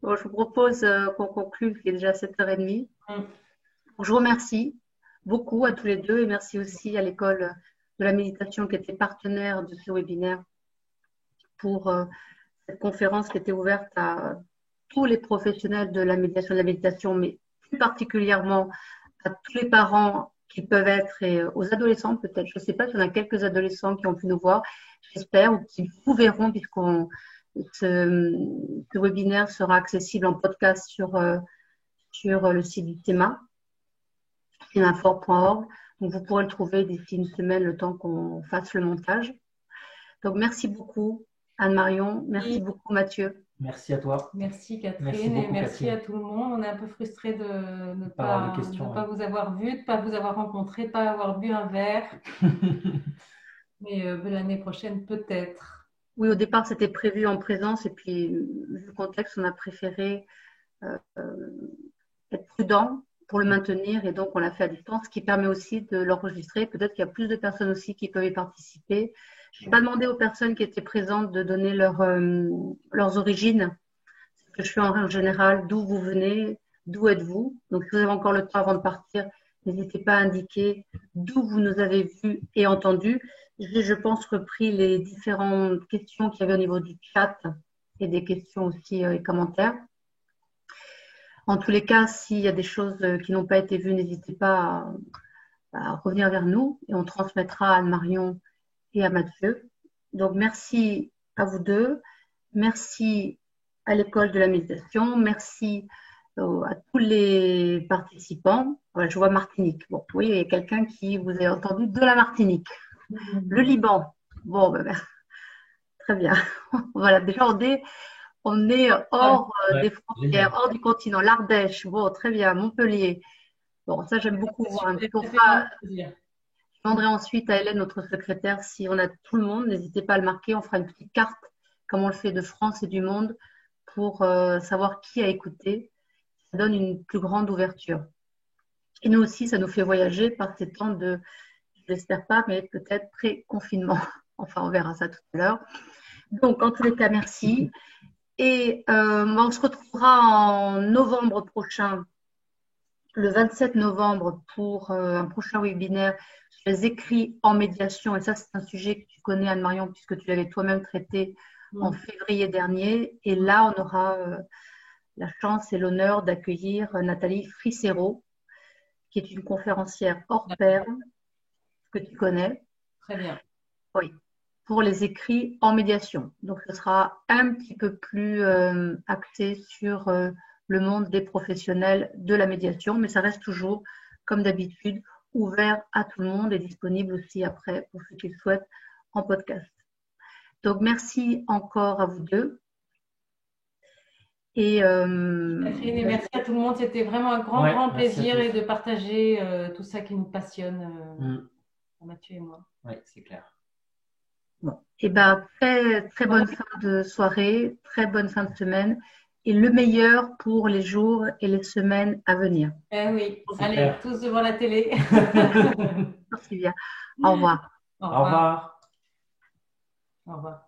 Speaker 1: Bon, je vous propose qu'on conclue, il est déjà 7h30. Je vous remercie beaucoup à tous les deux et merci aussi à l'école de la méditation qui était partenaire de ce webinaire pour cette conférence qui était ouverte à tous les professionnels de la méditation, mais plus particulièrement à tous les parents qui peuvent être et aux adolescents peut-être. Je ne sais pas s'il y en a quelques adolescents qui ont pu nous voir, j'espère, ou qui vous verront ce webinaire sera accessible en podcast sur le site du TEMA, temafor.org. Donc, vous pourrez le trouver d'ici une semaine, le temps qu'on fasse le montage. Donc, merci beaucoup, Anne-Marion. Merci beaucoup, Mathieu.
Speaker 3: Merci à toi.
Speaker 2: Merci, Catherine. Et merci à tout le monde. On est un peu frustrés de ne pas vous avoir vu, de ne pas vous avoir rencontré, de ne pas avoir bu un verre. Mais l'année prochaine, peut-être.
Speaker 1: Oui, au départ, c'était prévu en présence. Et puis, vu le contexte, on a préféré être prudent pour le maintenir. Et donc, on l'a fait à distance, ce qui permet aussi de l'enregistrer. Peut-être qu'il y a plus de personnes aussi qui peuvent y participer. Je n'ai pas demandé aux personnes qui étaient présentes de donner leurs origines. C'est ce que je fais en général, d'où vous venez, d'où êtes-vous. Donc, si vous avez encore le temps avant de partir, n'hésitez pas à indiquer d'où vous nous avez vus et entendus. J'ai, je pense, repris les différentes questions qu'il y avait au niveau du chat et des questions aussi et commentaires. En tous les cas, s'il y a des choses qui n'ont pas été vues, n'hésitez pas à revenir vers nous et on transmettra à Anne-Marion et à Mathieu. Donc, merci à vous deux. Merci à l'école de la méditation. Merci à tous les participants. Voilà, je vois Martinique. Bon, oui, il y a quelqu'un qui vous a entendu de la Martinique. Le Liban. Bon, très bien. Voilà, déjà, on est hors des frontières, hors du continent. L'Ardèche. Bon, très bien. Montpellier. Bon, ça, j'aime beaucoup voir. Je demanderai ensuite à Hélène, notre secrétaire, si on a tout le monde. N'hésitez pas à le marquer. On fera une petite carte, comme on le fait de France et du monde, pour savoir qui a écouté. Ça donne une plus grande ouverture. Et nous aussi, ça nous fait voyager par ces temps de, je l'espère pas, mais peut-être pré-confinement. Enfin, on verra ça tout à l'heure. Donc, en tous les cas, merci. Et on se retrouvera en novembre prochain, le 27 novembre, pour un prochain webinaire sur les écrits en médiation. Et ça, c'est un sujet que tu connais, Anne-Marion, puisque tu l'avais toi-même traité en février dernier. Et là, on aura la chance et l'honneur d'accueillir Nathalie Fricero, qui est une conférencière hors pair, que tu connais.
Speaker 2: Très bien.
Speaker 1: Oui, pour les écrits en médiation. Donc, ce sera un petit peu plus axé sur le monde des professionnels de la médiation, mais ça reste toujours, comme d'habitude, ouvert à tout le monde et disponible aussi après pour ceux qui le souhaitent en podcast. Donc, merci encore à vous deux. Et
Speaker 2: Catherine, et merci à tout le monde. C'était vraiment un grand plaisir et de partager tout ça qui nous passionne, Mathieu et moi.
Speaker 3: Oui, c'est clair.
Speaker 1: Bon. Et très bonne fin de soirée, très bonne fin de semaine et le meilleur pour les jours et les semaines à venir.
Speaker 2: Oui, allez, tous devant la télé.
Speaker 1: Merci bien. Au revoir.
Speaker 3: Au revoir.
Speaker 2: Au revoir.